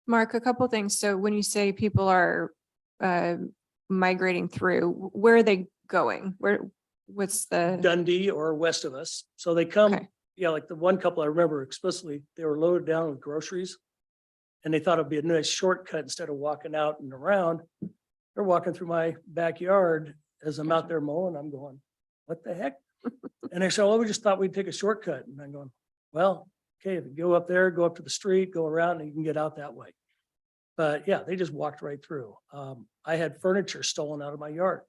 Mark, a couple things. So when you say people are migrating through, where are they going? What's the? Dundee or west of us. So they come, Okay. like the one couple I remember explicitly, they were loaded down with groceries. And they thought it'd be a nice shortcut instead of walking out and around. They're walking through my backyard as I'm out there mowing. I'm going, what the heck? And they said, well, we just thought we'd take a shortcut. And I'm going, well, okay, if you go up there, go up to the street, go around and you can get out that way. But yeah, they just walked right through. I had furniture stolen out of my yard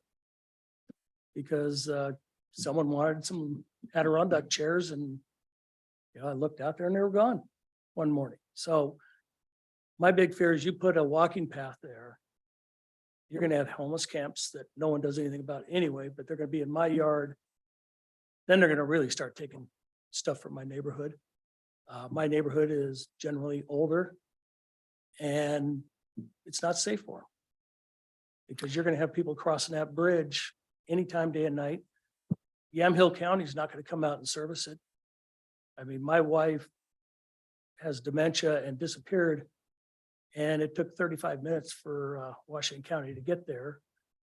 because someone wanted some Adirondack chairs and I looked out there and they were gone. one morning. So my big fear is you put a walking path there. You're gonna have homeless camps that no one does anything about anyway, but they're gonna be in my yard. Then they're gonna really start taking stuff from my neighborhood. My neighborhood is generally older. And it's not safe for them. Because you're gonna have people crossing that bridge anytime, day and night. Yamhill County is not gonna come out and service it. I mean, my wife has dementia and disappeared. And it took 35 minutes for Washington County to get there.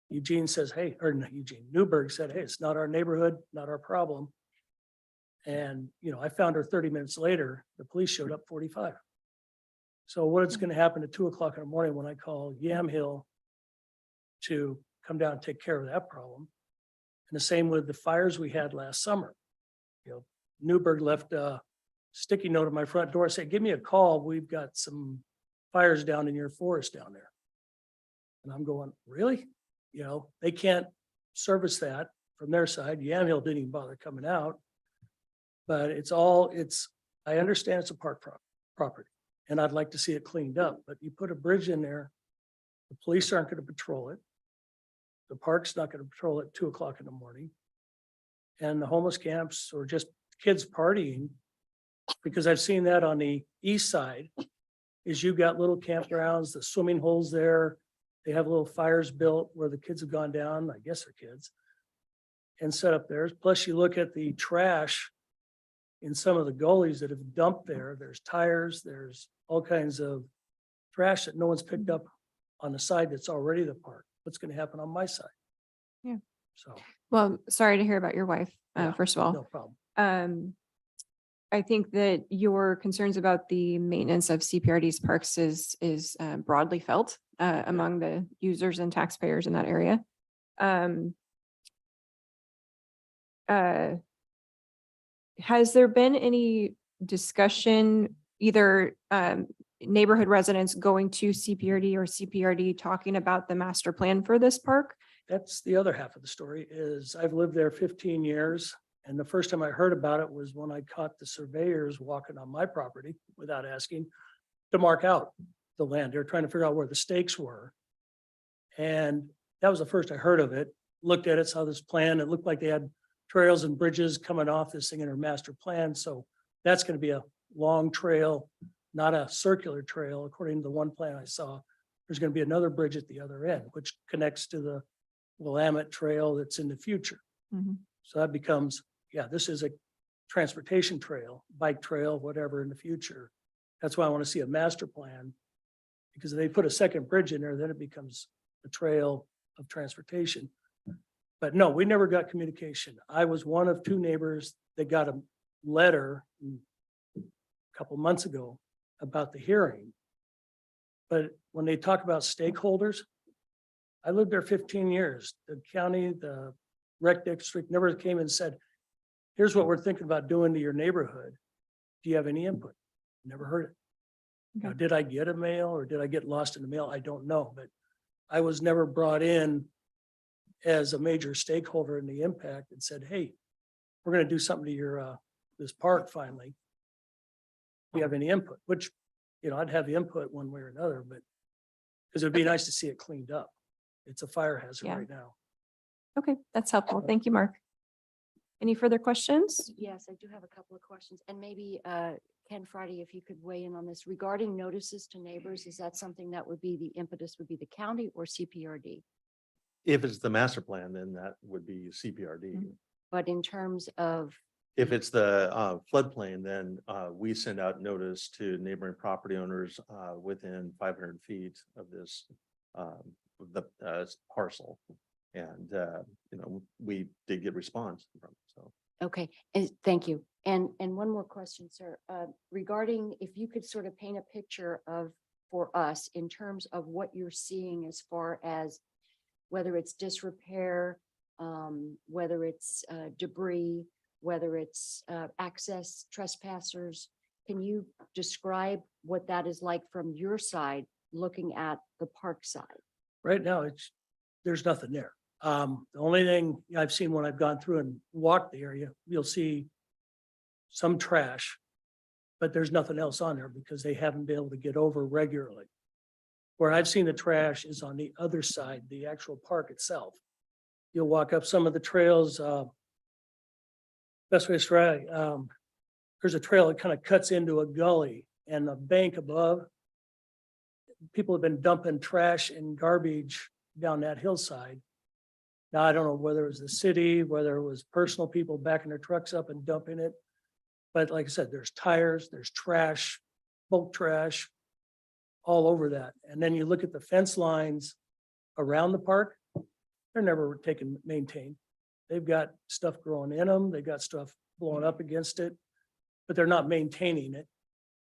Eugene says, hey, or not Eugene, Newburgh said, hey, it's not our neighborhood, not our problem. And, I found her 30 minutes later, the police showed up 45. So what's going to happen at 2 o'clock in the morning when I call Yamhill to come down and take care of that problem? And the same with the fires we had last summer. Newburgh left a sticky note at my front door, saying, give me a call. We've got some fires down in your forest down there. And I'm going, really? They can't service that from their side. Yamhill didn't even bother coming out. But I understand it's a park property and I'd like to see it cleaned up, but you put a bridge in there, the police aren't going to patrol it. The park's not going to patrol it at 2 o'clock in the morning. And the homeless camps or just kids partying, because I've seen that on the east side, is you've got little campgrounds, the swimming holes there. They have little fires built where the kids have gone down, I guess they're kids, and set up theirs. Plus you look at the trash in some of the gullies that have dumped there. There's tires, there's all kinds of trash that no one's picked up on the side that's already the park. What's going to happen on my side? Yeah. So, Well, sorry to hear about your wife, yeah, first of all. no problem. I think that your concerns about the maintenance of CPRD's parks is broadly felt among the users and taxpayers in that area. Has there been any discussion, either neighborhood residents going to CPRD or CPRD talking about the master plan for this park? That's the other half of the story is I've lived there 15 years. And the first time I heard about it was when I caught the surveyors walking on my property without asking to mark out the land. They're trying to figure out where the stakes were. And that was the first I heard of it. Looked at it, saw this plan. It looked like they had trails and bridges coming off this thing in their master plan. So that's going to be a long trail, not a circular trail. According to the one plan I saw, there's going to be another bridge at the other end, which connects to the Willamette Trail that's in the future. Mhm. So that becomes, this is a transportation trail, bike trail, whatever in the future. That's why I want to see a master plan. Because if they put a second bridge in there, then it becomes a trail of transportation. But no, we never got communication. I was one of two neighbors that got a letter a couple months ago about the hearing. But when they talk about stakeholders, I lived there 15 years. The county, the rec district never came and said, here's what we're thinking about doing to your neighborhood. Do you have any input? Never heard it. Now, Okay. did I get a mail or did I get lost in the mail? I don't know, but I was never brought in as a major stakeholder in the impact and said, hey, we're going to do something to your, this park finally. Do you have any input? Which, I'd have the input one way or another, but because it'd be nice to see it cleaned up. It's a fire hazard Yeah. right now. Okay, that's helpful. Thank you, Mark. Any further questions? Yes, I do have a couple of questions and maybe Ken Friday, if you could weigh in on this regarding notices to neighbors, is that something that would be the impetus would be the county or CPRD? If it's the master plan, then that would be CPRD. Mhm. But in terms of, If it's the floodplain, then we send out notice to neighboring property owners within 500 feet of this the parcel. And we did get response from, so. okay, thank you. And one more question, sir, regarding if you could sort of paint a picture for us in terms of what you're seeing as far as whether it's disrepair, whether it's debris, whether it's access trespassers. Can you describe what that is like from your side, looking at the park side? Right now, there's nothing there. The only thing I've seen when I've gone through and walked the area, you'll see some trash, but there's nothing else on there because they haven't been able to get over regularly. Where I've seen the trash is on the other side, the actual park itself. You'll walk up some of the trails, best way to describe, there's a trail that kind of cuts into a gully and the bank above. People have been dumping trash and garbage down that hillside. Now, I don't know whether it was the city, whether it was personal people backing their trucks up and dumping it. But like I said, there's tires, there's trash, bulk trash all over that. And then you look at the fence lines around the park, they're never taken, maintained. They've got stuff growing in them, they've got stuff blowing up against it, but they're not maintaining it.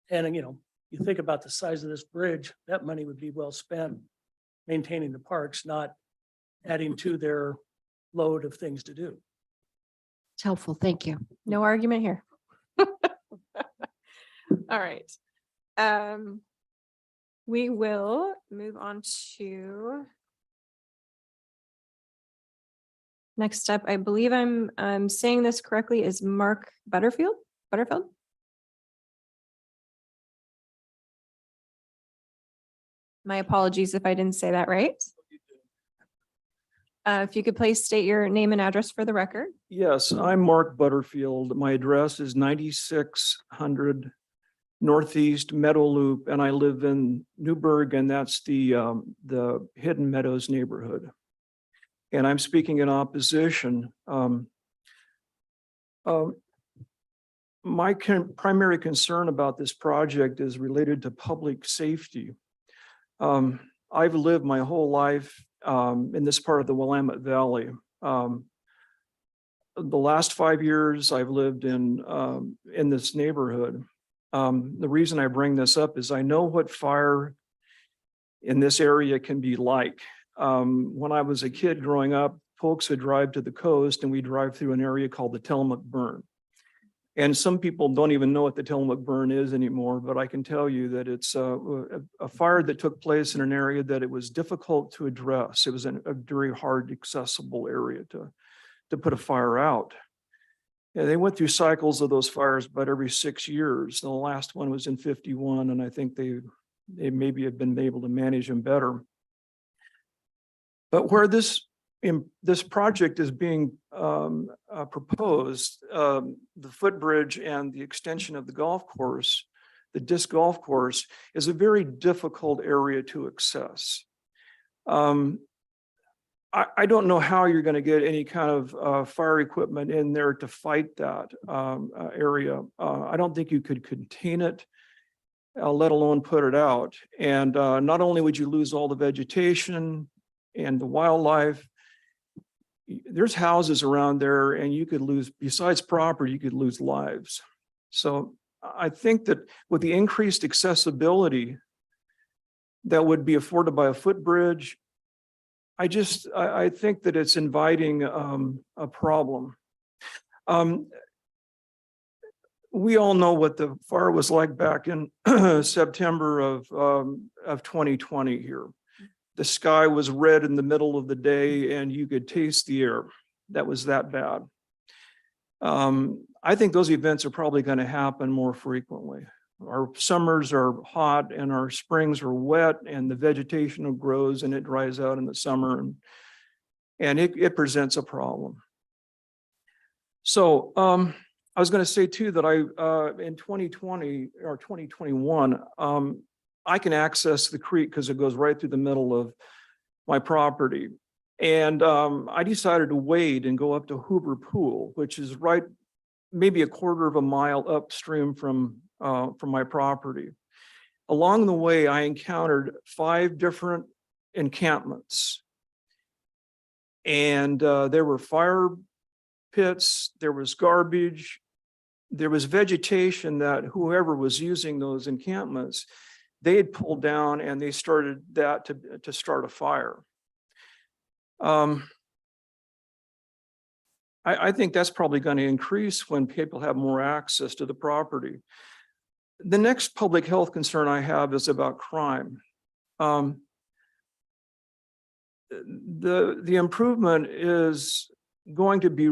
And, you know, you think about the size of this bridge, that money would be well spent maintaining the parks, not adding to their load of things to do. It's helpful. Thank you. No argument here. All right. We will move on to next up. I believe I'm saying this correctly, is Mark Butterfield? My apologies if I didn't say that right. If you could please state your name and address for the record. Yes, I'm Mark Butterfield. My address is 9600 Northeast Meadow Loop, and I live in Newburgh, and that's the Hidden Meadows neighborhood. And I'm speaking in opposition. My primary concern about this project is related to public safety. I've lived my whole life in this part of the Willamette Valley. The last 5 years I've lived in this neighborhood. The reason I bring this up is I know what fire in this area can be like. When I was a kid growing up, folks would drive to the coast and we drive through an area called the Tillamook Burn. And some people don't even know what the Tillamook Burn is anymore, but I can tell you that it's a fire that took place in an area that it was difficult to address. It was a very hard accessible area to put a fire out. And they went through cycles of those fires about every 6 years. The last one was in 51, and I think they maybe have been able to manage them better. But where this project is being proposed, the footbridge and the extension of the golf course, the disc golf course, is a very difficult area to access. I don't know how you're going to get any kind of fire equipment in there to fight that area. I don't think you could contain it, let alone put it out. And not only would you lose all the vegetation and the wildlife, there's houses around there and you could lose, besides property, you could lose lives. So I think that with the increased accessibility that would be afforded by a footbridge, I think that it's inviting a problem. We all know what the fire was like back in September of 2020 here. The sky was red in the middle of the day and you could taste the air. That was that bad. I think those events are probably going to happen more frequently. Our summers are hot and our springs are wet and the vegetation grows and it dries out in the summer and it presents a problem. So I was going to say too that in 2020 or 2021, I can access the creek because it goes right through the middle of my property. And I decided to wade and go up to Hoover Pool, which is right maybe a quarter of a mile upstream from my property. Along the way, I encountered 5 different encampments. And there were fire pits, there was garbage, there was vegetation that whoever was using those encampments, they had pulled down and they started that to start a fire. I think that's probably going to increase when people have more access to the property. The next public health concern I have is about crime. The improvement is going to be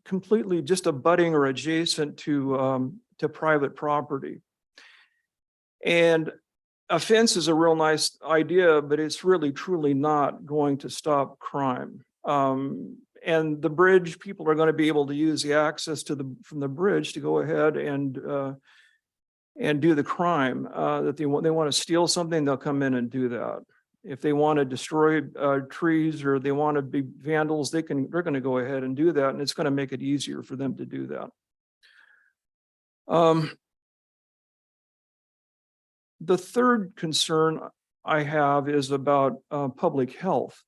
completely just abutting or adjacent to to private property. And a fence is a real nice idea, but it's really truly not going to stop crime. And the bridge, people are going to be able to use the access to from the bridge to go ahead and do the crime that they want to steal something, they'll come in and do that. If they want to destroy trees or they want to be vandals, they're going to go ahead and do that, and it's going to make it easier for them to do that. The third concern I have is about public health.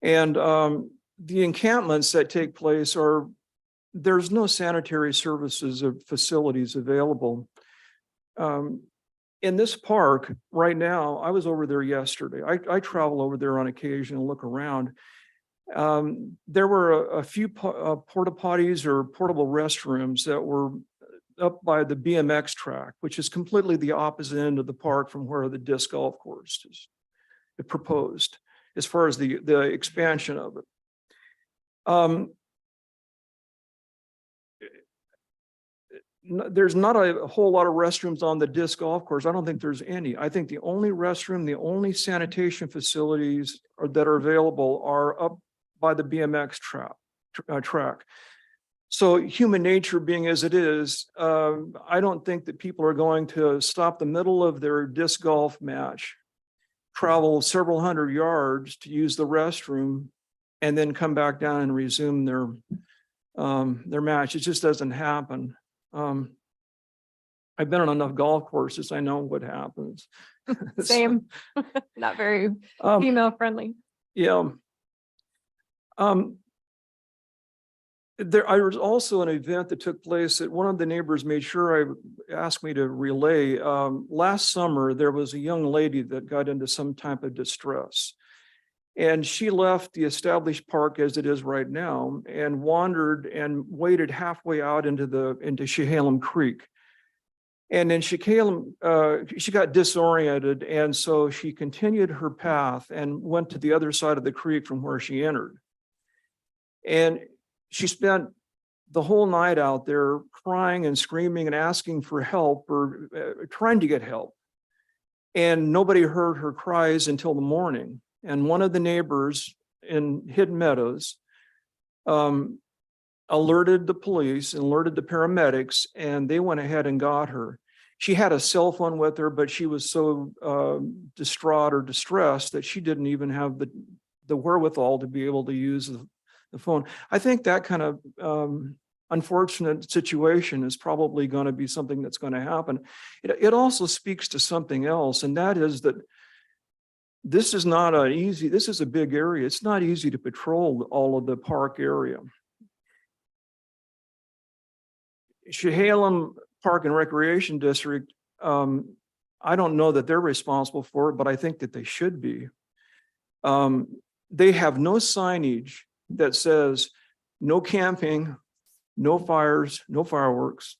And the encampments that take place there's no sanitary services or facilities available. In this park right now, I was over there yesterday. I travel over there on occasion and look around. There were a few porta potties or portable restrooms that were up by the BMX track, which is completely the opposite end of the park from where the disc golf course is proposed, as far as the expansion of it. There's not a whole lot of restrooms on the disc golf course. I don't think there's any. I think the only restroom, the only sanitation facilities that are available are up by the BMX track. So human nature being as it is, I don't think that people are going to stop the middle of their disc golf match, travel several hundred yards to use the restroom, and then come back down and resume their match. It just doesn't happen. I've been on enough golf courses. I know what happens. Same, not very female friendly. Yeah. There was also an event that took place that one of the neighbors made sure asked me to relay. Last summer, there was a young lady that got into some type of distress. And she left the established park as it is right now and wandered and waded halfway out into Chehalem Creek. And then she got disoriented. And so she continued her path and went to the other side of the creek from where she entered. And she spent the whole night out there crying and screaming and asking for help or trying to get help. And nobody heard her cries until the morning. And one of the neighbors in Hidden Meadows alerted the police, alerted the paramedics, and they went ahead and got her. She had a cell phone with her, but she was so distraught or distressed that she didn't even have the wherewithal to be able to use the phone. I think that kind of unfortunate situation is probably going to be something that's going to happen. It also speaks to something else, and that is that this is not this is a big area. It's not easy to patrol all of the park area. Chehalem Park and Recreation District, I don't know that they're responsible for it, but I think that they should be. They have no signage that says no camping, no fires, no fireworks.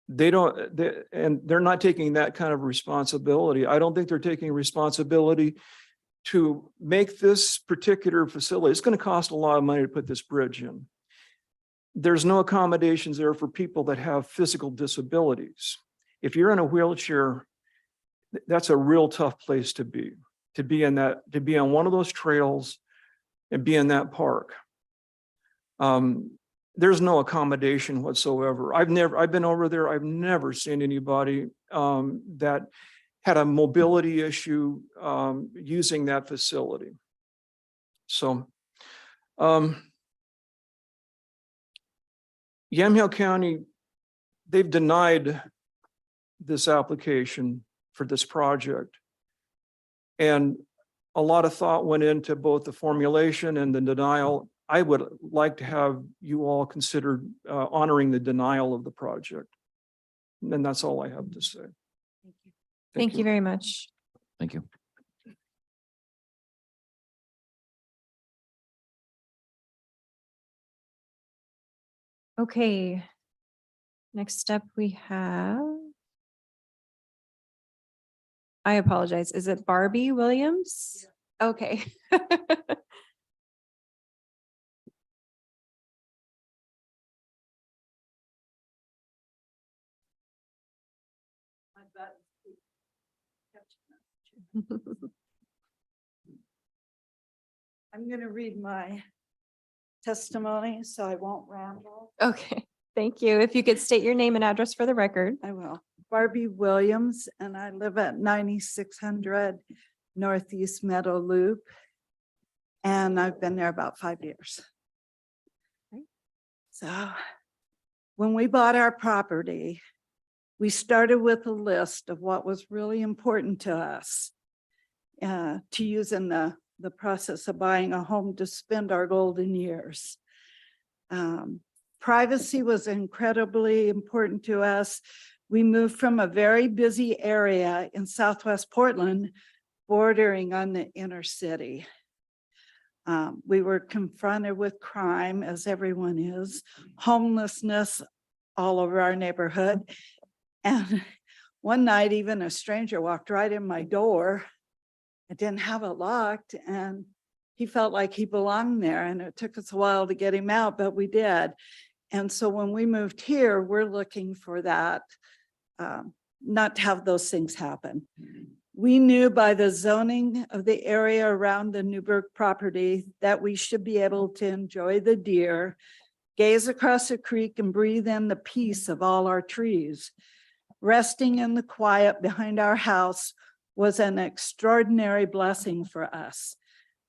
And they're not taking that kind of responsibility. I don't think they're taking responsibility to make this particular facility. It's going to cost a lot of money to put this bridge in. There's no accommodations there for people that have physical disabilities. If you're in a wheelchair, that's a real tough place to be on one of those trails and be in that park. There's no accommodation whatsoever. I've been over there. I've never seen anybody that had a mobility issue using that facility. So Yamhill County, they've denied this application for this project. And a lot of thought went into both the formulation and the denial. I would like to have you all consider honoring the denial of the project. And that's all I have to say. Thank you very much. Thank you. Okay. Next up we have. I apologize. Is it Barbie Williams? Okay. I'm going to read my testimony, so I won't ramble. Okay, thank you. If you could state your name and address for the record. I will. Barbie Williams, and I live at 9600 Northeast Meadow Loop. And I've been there about 5 years. So when we bought our property, we started with a list of what was really important to us to use in the process of buying a home to spend our golden years. Privacy was incredibly important to us. We moved from a very busy area in Southwest Portland, bordering on the inner city. We were confronted with crime, as everyone is, homelessness all over our neighborhood. And one night, even a stranger walked right in my door. I didn't have it locked, and he felt like he belonged there. And it took us a while to get him out, but we did. And so when we moved here, we're looking for that, not to have those things happen. We knew by the zoning of the area around the Newburgh property that we should be able to enjoy the deer, gaze across the creek, and breathe in the peace of all our trees. Resting in the quiet behind our house was an extraordinary blessing for us.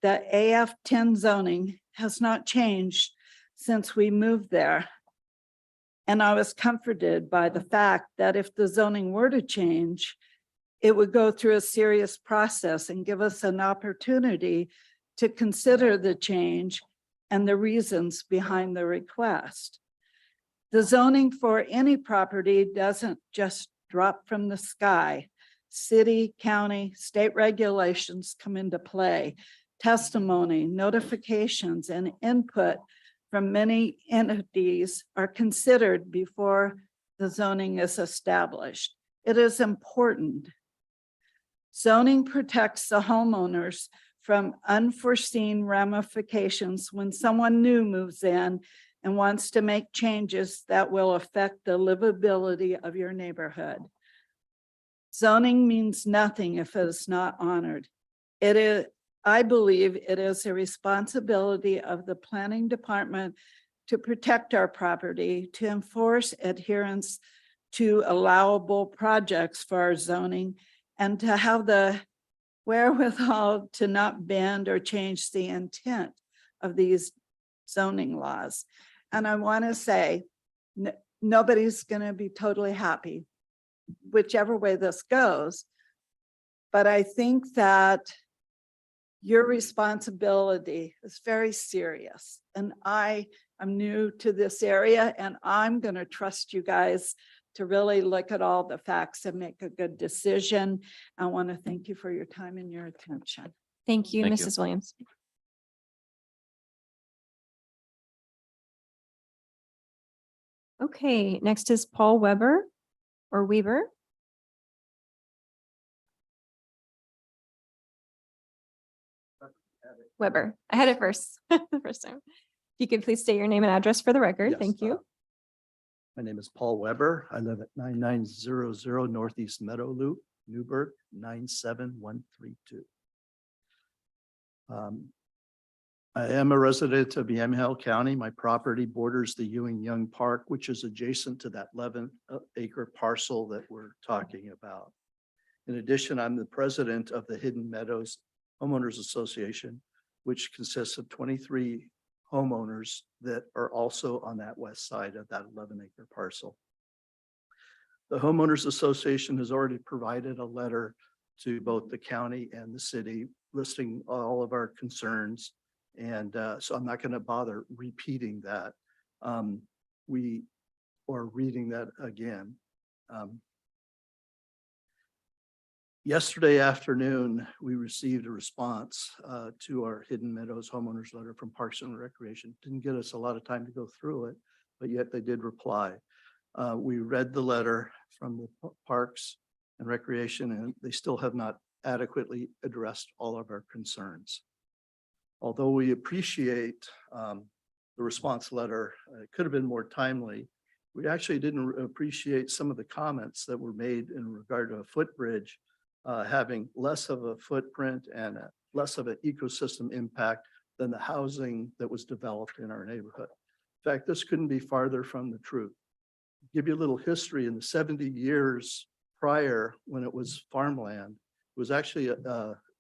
The AF10 zoning has not changed since we moved there. And I was comforted by the fact that if the zoning were to change, it would go through a serious process and give us an opportunity to consider the change and the reasons behind the request. The zoning for any property doesn't just drop from the sky. City, county, state regulations come into play. Testimony, notifications, and input from many entities are considered before the zoning is established. It is important. Zoning protects the homeowners from unforeseen ramifications when someone new moves in and wants to make changes that will affect the livability of your neighborhood. Zoning means nothing if it is not honored. I believe it is a responsibility of the planning department to protect our property, to enforce adherence to allowable projects for our zoning, and to have the wherewithal to not bend or change the intent of these zoning laws. And I want to say, nobody's going to be totally happy, whichever way this goes. But I think that your responsibility is very serious. And I am new to this area, and I'm going to trust you guys to really look at all the facts and make a good decision. I want to thank you for your time and your attention. Thank you, Thank you. Mrs. Williams. Okay, next is Paul Weber or Weaver. Weber. I had it first, the first time. If you could please state your name and address for the record. Yes, Thank you. My name is Paul Weber. I live at 9900 Northeast Meadow Loop, Newburgh, 97132. I am a resident of Yamhill County. My property borders the Ewing Young Park, which is adjacent to that 11-acre parcel that we're talking about. In addition, I'm the president of the Hidden Meadows Homeowners Association, which consists of 23 homeowners that are also on that west side of that 11-acre parcel. The Homeowners Association has already provided a letter to both the county and the city listing all of our concerns. And so I'm not going to bother repeating that. Or reading that again. Yesterday afternoon, we received a response to our Hidden Meadows homeowners letter from Parks and Recreation. Didn't get us a lot of time to go through it, but yet they did reply. We read the letter from the Parks and Recreation, and they still have not adequately addressed all of our concerns. Although we appreciate the response letter, it could have been more timely. We actually didn't appreciate some of the comments that were made in regard to a footbridge having less of a footprint and less of an ecosystem impact than the housing that was developed in our neighborhood. In fact, this couldn't be farther from the truth. Give you a little history. In the 70 years prior, when it was farmland, it was actually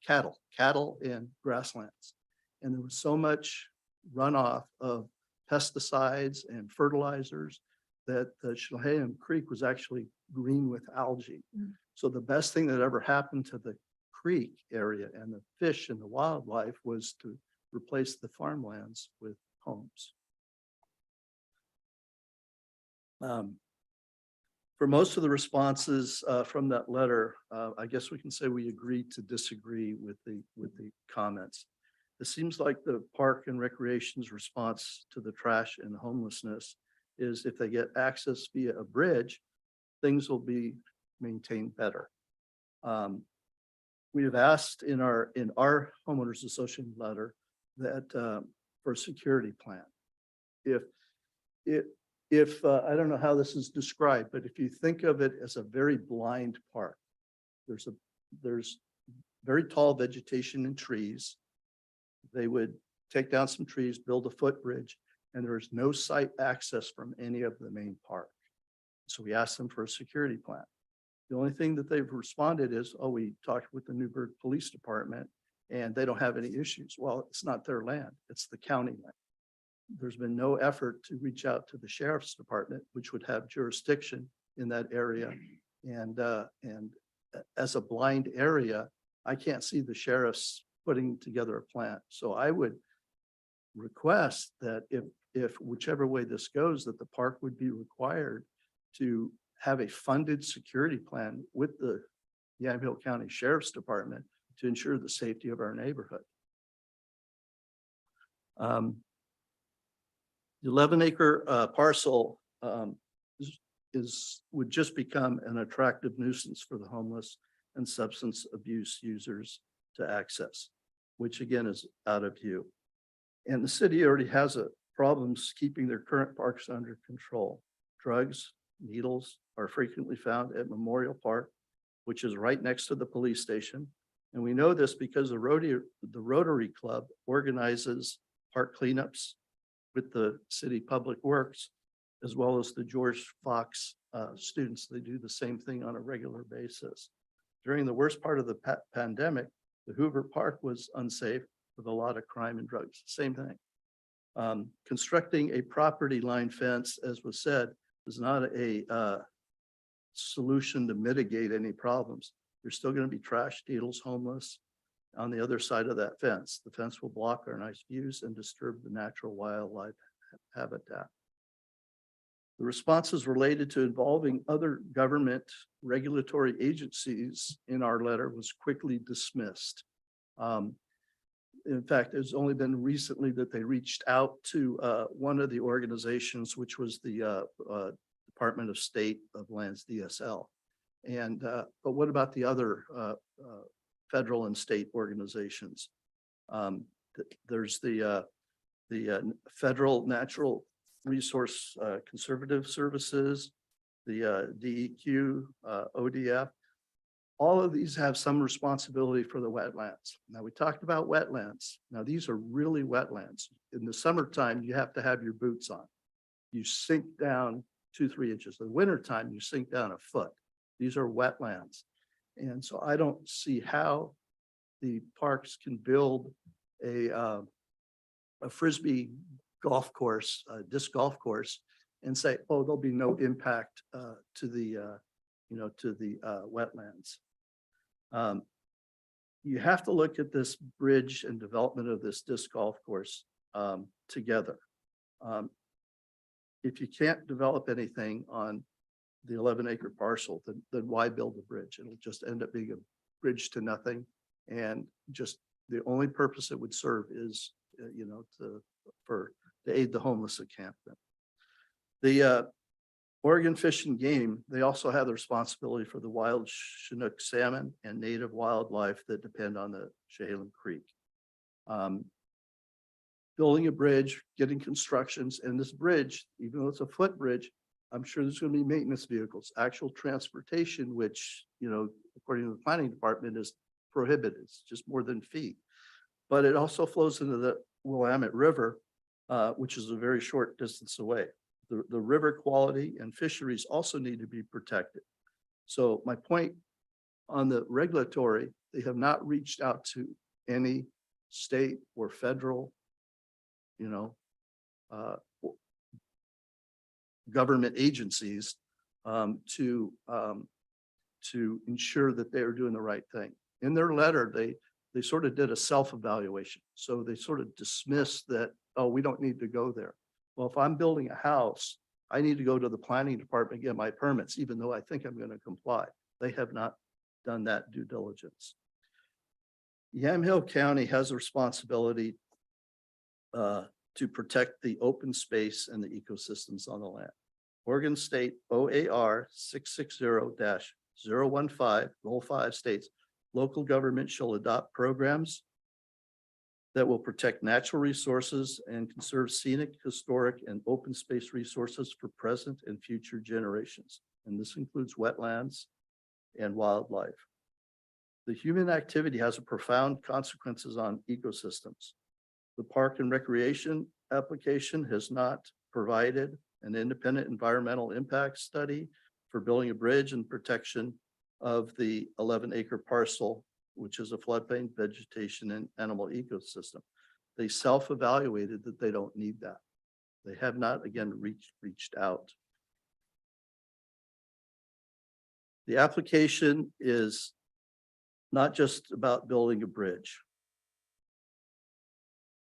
cattle and grasslands. And there was so much runoff of pesticides and fertilizers that the Chehalim Creek was actually green with algae. So the best thing that ever happened to the creek area and the fish and the wildlife was to replace the farmlands with homes. For most of the responses from that letter, I guess we can say we agreed to disagree with the comments. It seems like the Park and Recreation's response to the trash and homelessness is if they get access via a bridge, things will be maintained better. We have asked in our homeowners association letter that for a security plan. If I don't know how this is described, but if you think of it as a very blind park, there's very tall vegetation and trees. They would take down some trees, build a footbridge, and there is no site access from any of the main park. So we asked them for a security plan. The only thing that they've responded is, oh, we talked with the Newburgh Police Department and they don't have any issues. Well, it's not their land, it's the county land. There's been no effort to reach out to the Sheriff's Department, which would have jurisdiction in that area. And as a blind area, I can't see the sheriffs putting together a plan. So I would request that if whichever way this goes, that the park would be required to have a funded security plan with the Yamhill County Sheriff's Department to ensure the safety of our neighborhood. The 11-acre parcel would just become an attractive nuisance for the homeless and substance abuse users to access, which again is out of view. And the city already has problems keeping their current parks under control. Drugs, needles are frequently found at Memorial Park, which is right next to the police station. And we know this because the Rotary Club organizes park cleanups with the city public works, as well as the George Fox students. They do the same thing on a regular basis. During the worst part of the pandemic, the Hoover Park was unsafe with a lot of crime and drugs, same thing. Constructing a property line fence, as was said, is not a solution to mitigate any problems. There's still going to be trash, needles, homeless on the other side of that fence. The fence will block our nice views and disturb the natural wildlife habitat. The responses related to involving other government regulatory agencies in our letter was quickly dismissed. In fact, it's only been recently that they reached out to one of the organizations, which was the Department of State of Lands, DSL. And but what about the other federal and state organizations? There's the Federal Natural Resource Conservative Services, the DEQ, ODF. All of these have some responsibility for the wetlands. Now, we talked about wetlands. Now, these are really wetlands. In the summertime, you have to have your boots on. You sink down 2-3 inches. In the wintertime, you sink down a foot. These are wetlands. And so I don't see how the parks can build a Frisbee golf course, a disc golf course, and say, oh, there'll be no impact to the wetlands. You have to look at this bridge and development of this disc golf course together. If you can't develop anything on the 11-acre parcel, then why build a bridge? It'll just end up being a bridge to nothing. And just the only purpose it would serve is, to aid the homeless encampment. The Oregon Fish and Game, they also have the responsibility for the wild Chinook salmon and native wildlife that depend on the Chehalim Creek. Building a bridge, getting constructions, and this bridge, even though it's a footbridge, I'm sure there's going to be maintenance vehicles, actual transportation, which, according to the planning department is prohibited. It's just more than feet. But it also flows into the Willamette River, which is a very short distance away. The river quality and fisheries also need to be protected. So my point on the regulatory, they have not reached out to any state or federal, government agencies to ensure that they are doing the right thing. In their letter, they sort of did a self-evaluation. So they sort of dismissed that, oh, we don't need to go there. Well, if I'm building a house, I need to go to the planning department, get my permits, even though I think I'm going to comply. They have not done that due diligence. Yamhill County has a responsibility to protect the open space and the ecosystems on the land. Oregon State OAR 660-015, Goal 5 states, local government shall adopt programs that will protect natural resources and conserve scenic, historic, and open space resources for present and future generations. And this includes wetlands and wildlife. The human activity has a profound consequences on ecosystems. The Park and Recreation application has not provided an independent environmental impact study for building a bridge and protection of the 11-acre parcel, which is a floodplain, vegetation, and animal ecosystem. They self-evaluated that they don't need that. They have not, again, reached out. The application is not just about building a bridge.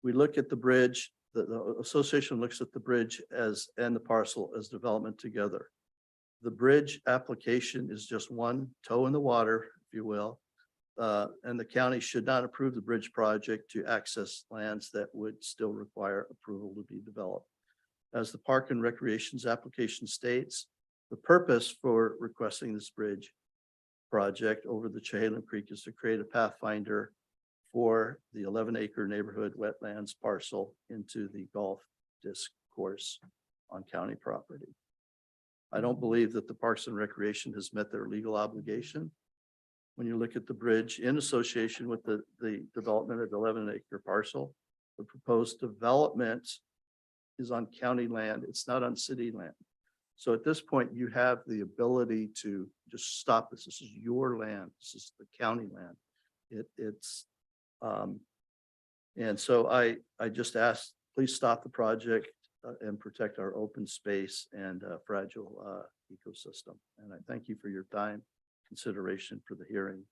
We look at the bridge, the association looks at the bridge and the parcel as development together. The bridge application is just one toe in the water, if you will. And the county should not approve the bridge project to access lands that would still require approval to be developed. As the Park and Recreation's application states, the purpose for requesting this bridge project over the Chehalim Creek is to create a pathfinder for the 11-acre neighborhood wetlands parcel into the golf disc course on county property. I don't believe that the Parks and Recreation has met their legal obligation. When you look at the bridge in association with the development of the 11-acre parcel, the proposed development is on county land. It's not on city land. So at this point, you have the ability to just stop this. This is your land. This is the county land. And so I just asked, please stop the project and protect our open space and fragile ecosystem. And I thank you for your time, consideration for the hearing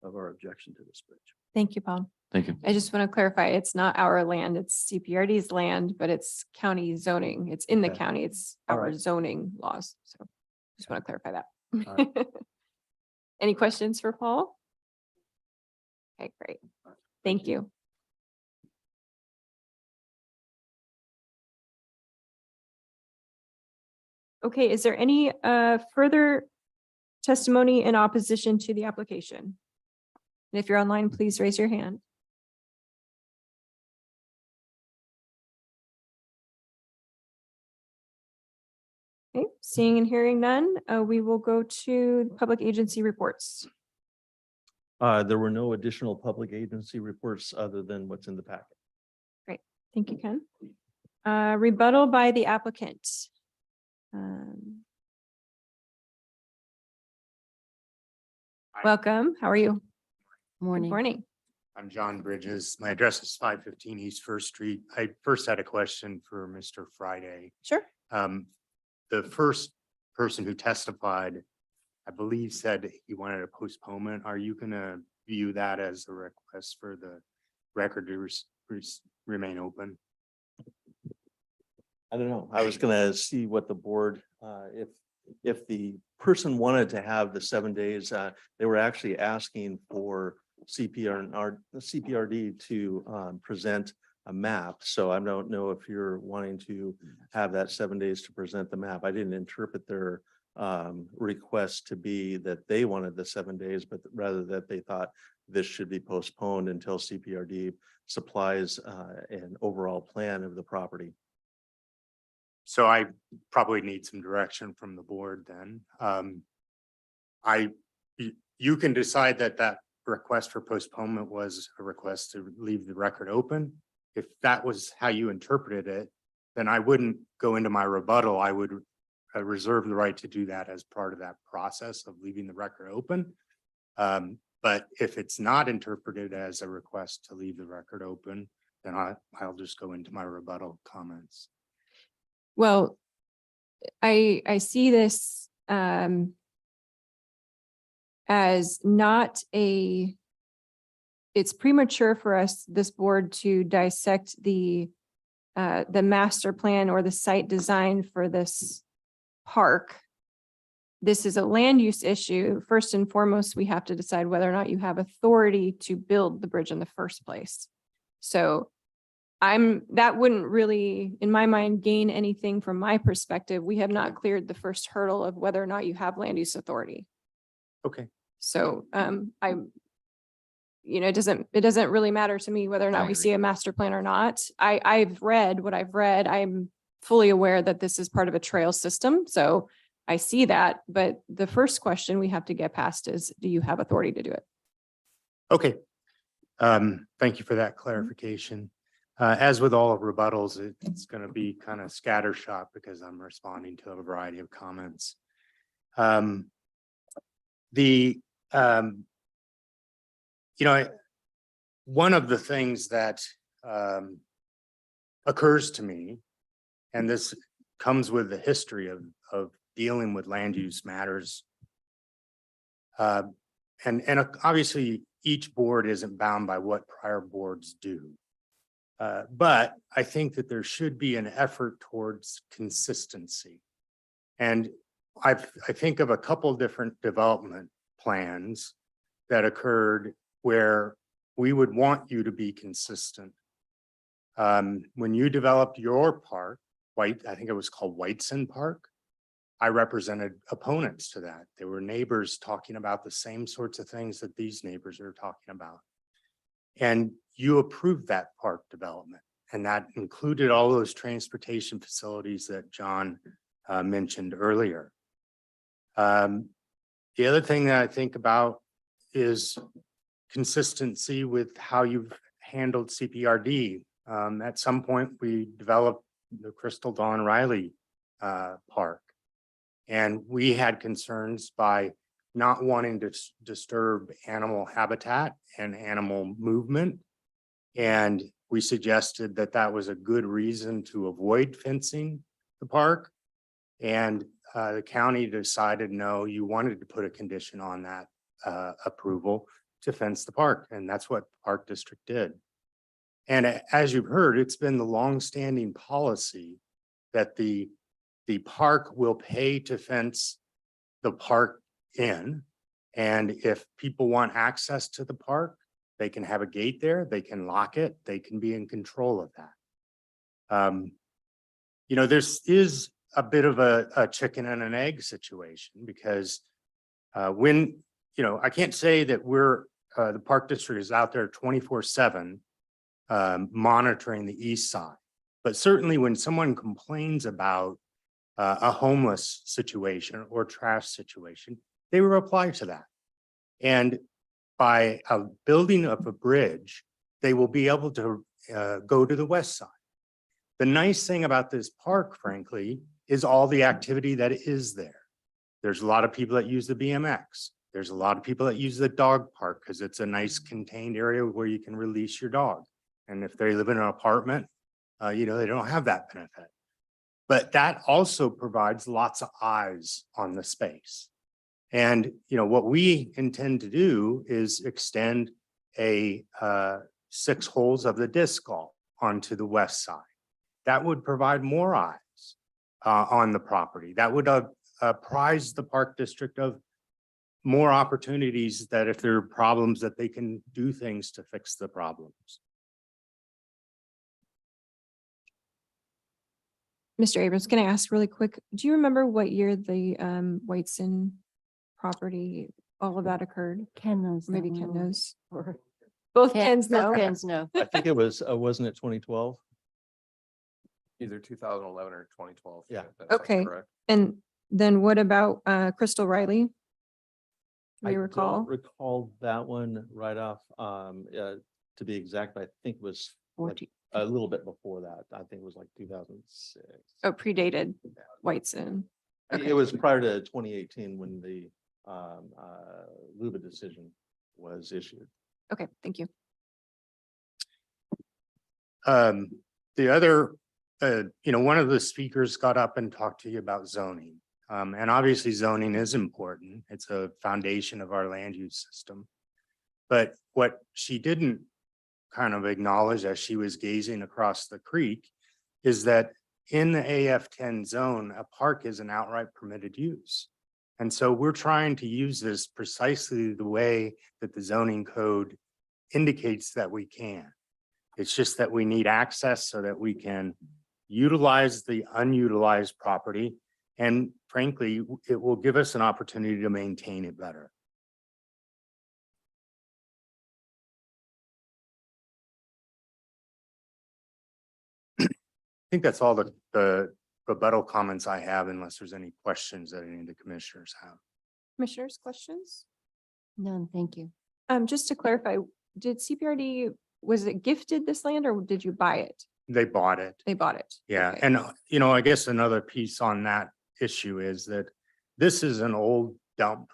of our objection to this bridge. Thank you, Paul. Thank you. I just want to clarify, it's not our land, it's CPRD's land, but it's county zoning. It's in the Okay. county. It's All our right. zoning laws. So just want to clarify that. All right. Any questions for Paul? Okay, great. Thank you. Okay, is there any further testimony in opposition to the application? And if you're online, please raise your hand. Okay, seeing and hearing none, we will go to public agency reports. There were no additional public agency reports other than what's in the packet. Thank you, Ken. Rebuttal by the applicant. Welcome. How are you? Good Morning. morning. I'm John Bridges. My address is 515 East First Street. I first had a question for Mr. Friday. Sure. The first person who testified, I believe, said he wanted a postponement. Are you gonna view that as a request for the record to remain open? I don't know. I was gonna see what the board, if the person wanted to have the 7 days, they were actually asking for CPRD to present a map. So I don't know if you're wanting to have that 7 days to present the map. I didn't interpret their request to be that they wanted the 7 days, but rather that they thought this should be postponed until CPRD supplies an overall plan of the property. So I probably need some direction from the board then. You can decide that that request for postponement was a request to leave the record open. If that was how you interpreted it, then I wouldn't go into my rebuttal. I would reserve the right to do that as part of that process of leaving the record open. But if it's not interpreted as a request to leave the record open, then I'll just go into my rebuttal comments. Well, I see this as not it's premature for us, this board, to dissect the master plan or the site design for this park. This is a land use issue. First and foremost, we have to decide whether or not you have authority to build the bridge in the first place. So that wouldn't really, in my mind, gain anything from my perspective. We have not cleared the first hurdle of whether or not you have land use authority. Okay. So it doesn't really matter to me whether or not we see a master plan or not. I've read what I've read. I'm fully aware that this is part of a trail system. So I see that, but the first question we have to get past is, do you have authority to do it? Okay. Thank you for that clarification. As with all of rebuttals, it's going to be kind of scattershot because I'm responding to a variety of comments. One of the things that occurs to me, and this comes with the history of dealing with land use matters, and obviously each board isn't bound by what prior boards do. But I think that there should be an effort towards consistency. And I think of a couple different development plans that occurred where we would want you to be consistent. When you developed your park, I think it was called Whiteson Park, I represented opponents to that. There were neighbors talking about the same sorts of things that these neighbors are talking about. And you approved that park development. And that included all those transportation facilities that John mentioned earlier. The other thing that I think about is consistency with how you've handled CPRD. At some point, we developed the Crystal Dawn Riley Park. And we had concerns by not wanting to disturb animal habitat and animal movement. And we suggested that that was a good reason to avoid fencing the park. And the county decided, no, you wanted to put a condition on that approval to fence the park. And that's what the Park District did. And as you've heard, it's been the longstanding policy that the park will pay to fence the park in. And if people want access to the park, they can have a gate there, they can lock it, they can be in control of that. This is a bit of a chicken and an egg situation because I can't say that the Park District is out there 24/7 monitoring the east side. But certainly when someone complains about a homeless situation or trash situation, they will reply to that. And by a building of a bridge, they will be able to go to the west side. The nice thing about this park, frankly, is all the activity that is there. There's a lot of people that use the BMX. There's a lot of people that use the dog park because it's a nice contained area where you can release your dog. And if they live in an apartment, they don't have that benefit. But that also provides lots of eyes on the space. And, what we intend to do is extend 6 holes of the disc golf onto the west side. That would provide more eyes on the property. That would apprise the Park District of more opportunities that if there are problems that they can do things to fix the problems. Mr. Abrams, can I ask really quick, do you remember what year the Whiteson property, all of that occurred? Ken knows. Maybe that Ken one. knows. Both Kens know. Both Kens know. I think it was, wasn't it 2012? Either 2011 or 2012. Yeah. that sounds Okay. correct. And then what about Crystal Riley? Do I you don't recall? recall that one right off. To be exact, I think was like a little bit before that. I think it was like 2006. Oh, predated Whiteson. It was prior to 2018 when the Luba decision was issued. Okay, thank you. The other, one of the speakers got up and talked to you about zoning. And obviously zoning is important. It's a foundation of our land use system. But what she didn't kind of acknowledge as she was gazing across the creek is that in the AF10 zone, a park is an outright permitted use. And so we're trying to use this precisely the way that the zoning code indicates that we can. It's just that we need access so that we can utilize the unutilized property. And frankly, it will give us an opportunity to maintain it better. I think that's all the rebuttal comments I have, unless there's any questions that any of the commissioners have. Commissioners, questions? None, thank you. Just to clarify, did CPRD, was it gifted this land or did you buy it? They bought it. They bought it. Yeah, Okay. and I guess another piece on that issue is that this is an old dump.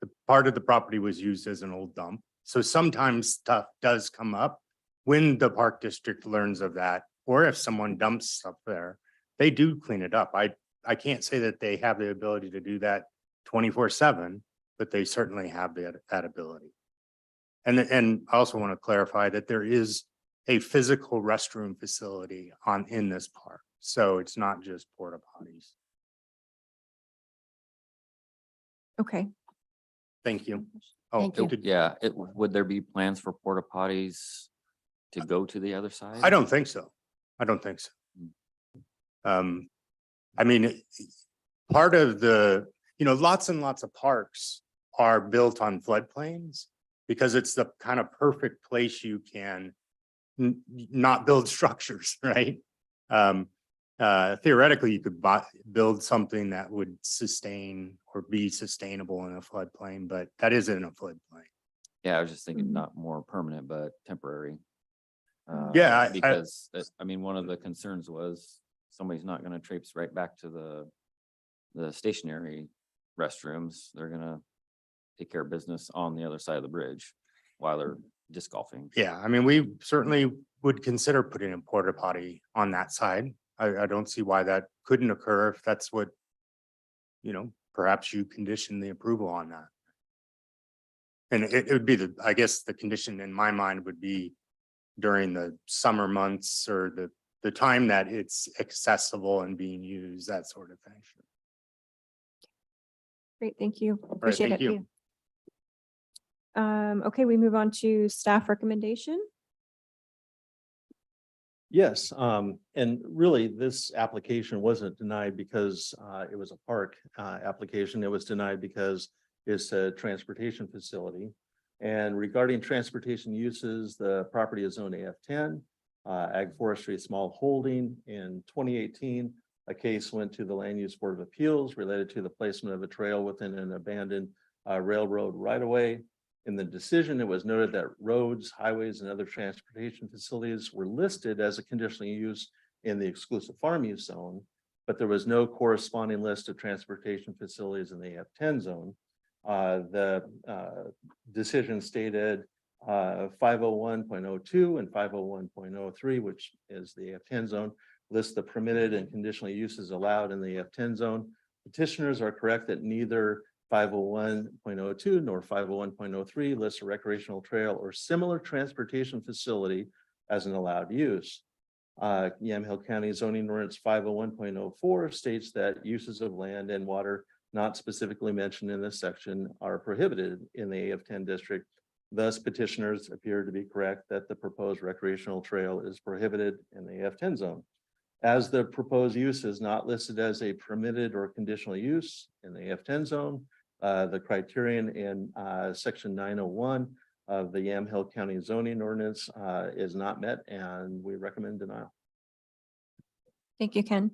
The part of the property was used as an old dump. So sometimes stuff does come up when the park district learns of that, or if someone dumps stuff there, they do clean it up. I can't say that they have the ability to do that 24/7, but they certainly have that ability. And I also want to clarify that there is a physical restroom facility in this park. So it's not just porta potties. Okay. Thank you. Oh, Thank you. Yeah, would there be plans for porta potties to go to the other side? I don't think so. I don't think so. I mean, part of lots and lots of parks are built on floodplains because it's the kind of perfect place you can not build structures, right? Theoretically, you could build something that would sustain or be sustainable in a floodplain, but that isn't a floodplain. Yeah, I was just thinking Mhm. not more permanent, but temporary. Yeah, Because, I mean, one of the concerns was somebody's not gonna traipse right back to the stationary restrooms. They're gonna take care of business on the other side of the bridge while they're disc golfing. Yeah, I mean, we certainly would consider putting a porta potty on that side. I don't see why that couldn't occur if that's what, perhaps you condition the approval on that. And it would be I guess the condition in my mind would be during the summer months or the time that it's accessible and being used, that sort of thing. Great, thank you. right, Appreciate thank it. you. Okay, we move on to staff recommendation. Yes, and really, this application wasn't denied because it was a park application. It was denied because it's a transportation facility. And regarding transportation uses, the property is zoned AF10, ag forestry small holding. In 2018, a case went to the Land Use Board of Appeals related to the placement of a trail within an abandoned railroad right-of-way. In the decision, it was noted that roads, highways, and other transportation facilities were listed as a conditional use in the exclusive farm use zone, but there was no corresponding list of transportation facilities in the F10 zone. The decision stated 501.02 and 501.03, which is the F10 zone, lists the permitted and conditional uses allowed in the F10 zone. Petitioners are correct that neither 501.02 nor 501.03 lists a recreational trail or similar transportation facility as an allowed use. Yamhill County zoning ordinance 501.04 states that uses of land and water not specifically mentioned in this section are prohibited in the AF10 district. Thus, petitioners appear to be correct that the proposed recreational trail is prohibited in the AF10 zone. As the proposed use is not listed as a permitted or conditional use in the AF10 zone, the criterion in section 901 of the Yamhill County zoning ordinance is not met, and we recommend denial. Thank you, Ken.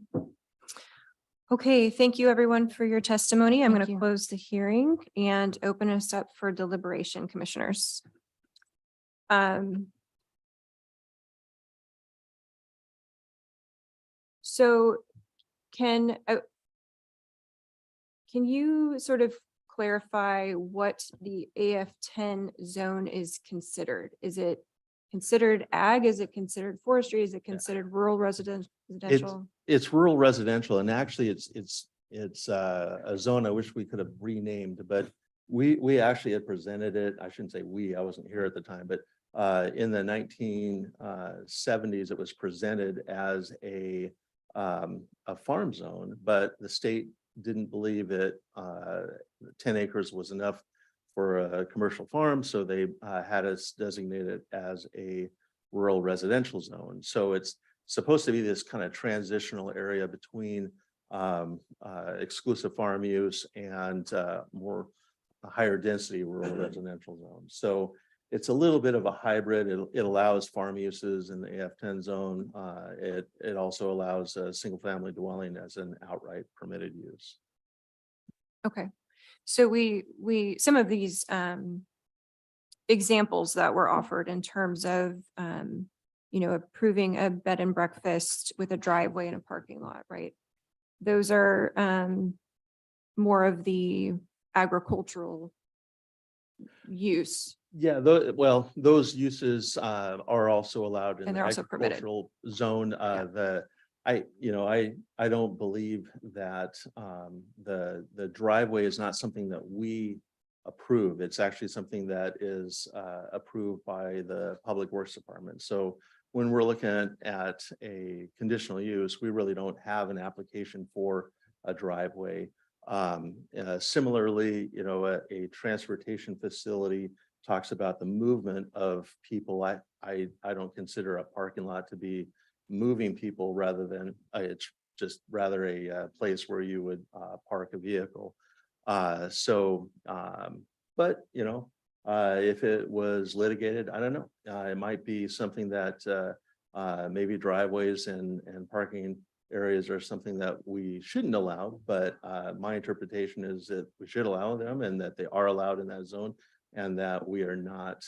Okay, thank you everyone for your testimony. I'm going Thank to you. close the hearing and open us up for deliberation, commissioners. So can you sort of clarify what the AF10 zone is considered? Is it considered ag? Is it considered forestry? Is it considered rural residential? It's rural residential, and actually it's a zone I wish we could have renamed, but we actually had presented it. I shouldn't say we, I wasn't here at the time, but in the 1970s, it was presented as a farm zone, but the state didn't believe it 10 acres was enough for a commercial farm, so they had us designate it as a rural residential zone. So it's supposed to be this kind of transitional area between exclusive farm use and more higher density rural residential zones. So it's a little bit of a hybrid. It allows farm uses in the AF10 zone. It also allows a single family dwelling as an outright permitted use. Okay, so some of these examples that were offered in terms of approving a bed and breakfast with a driveway and a parking lot, right? Those are more of the agricultural use. Yeah, well, those uses are also allowed in And the they're also permitted. agricultural zone. I don't believe that the driveway is not something that we approve. It's actually something that is approved by the Public Works Department. So when we're looking at a conditional use, we really don't have an application for a driveway. Similarly, a transportation facility talks about the movement of people. I don't consider a parking lot to be moving people, rather than it's just rather a place where you would park a vehicle. But if it was litigated, I don't know. It might be something that maybe driveways and parking areas are something that we shouldn't allow, but my interpretation is that we should allow them and that they are allowed in that zone, and that we are not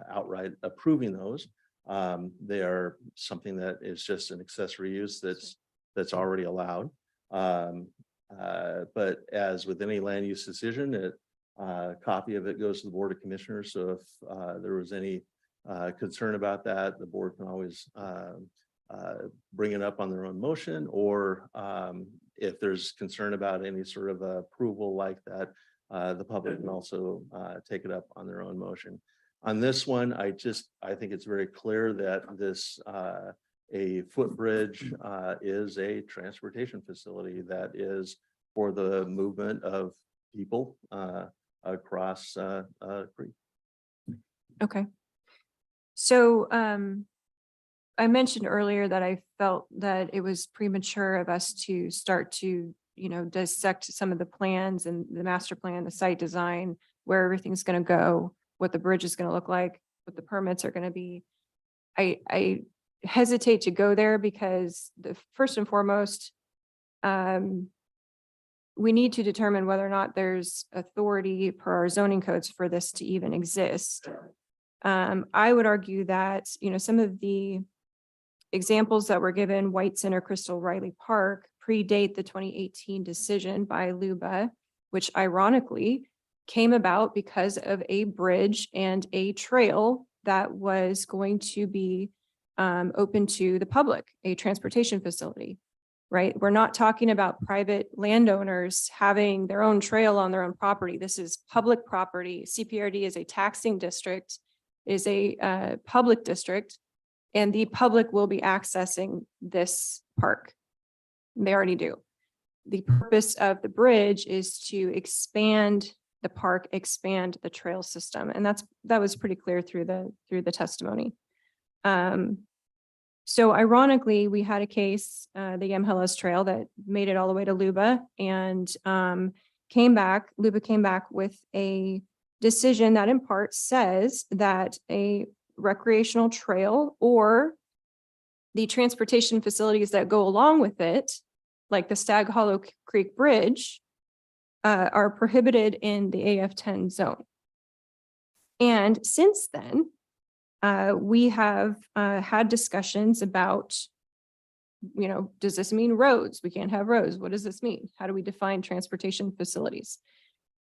outright approving those. They are something that is just an accessory use that's already allowed. But as with any land use decision, a copy of it goes to the Board of Commissioners. So if there was any concern about that, the board can always bring it up on their own motion, or if there's concern about any sort of approval like that, the public can also take it up on their own motion. On this one, I think it's very clear that this a footbridge is a transportation facility that is for the movement of people across a creek. Okay. So I mentioned earlier that I felt that it was premature of us to start to, dissect some of the plans and the master plan, the site design, where everything's going to go, what the bridge is going to look like, what the permits are going to be. I hesitate to go there because first and foremost, we need to determine whether or not there's authority per our zoning codes for this to even exist. I would argue that, some of the examples that were given, White Center, Crystal, Riley Park, predate the 2018 decision by LUBA, which ironically came about because of a bridge and a trail that was going to be open to the public, a transportation facility, right? We're not talking about private landowners having their own trail on their own property. This is public property. CPRD is a taxing district, is a public district, and the public will be accessing this park. They already do. The purpose of the bridge is to expand the park, expand the trail system. And that was pretty clear through the testimony. So ironically, we had a case, the Yamhill Trail, that made it all the way to LUBA and LUBA came back with a decision that in part says that a recreational trail or the transportation facilities that go along with it, like the Stag Hollow Creek Bridge, are prohibited in the AF10 zone. And since then, we have had discussions about, does this mean roads? We can't have roads. What does this mean? How do we define transportation facilities?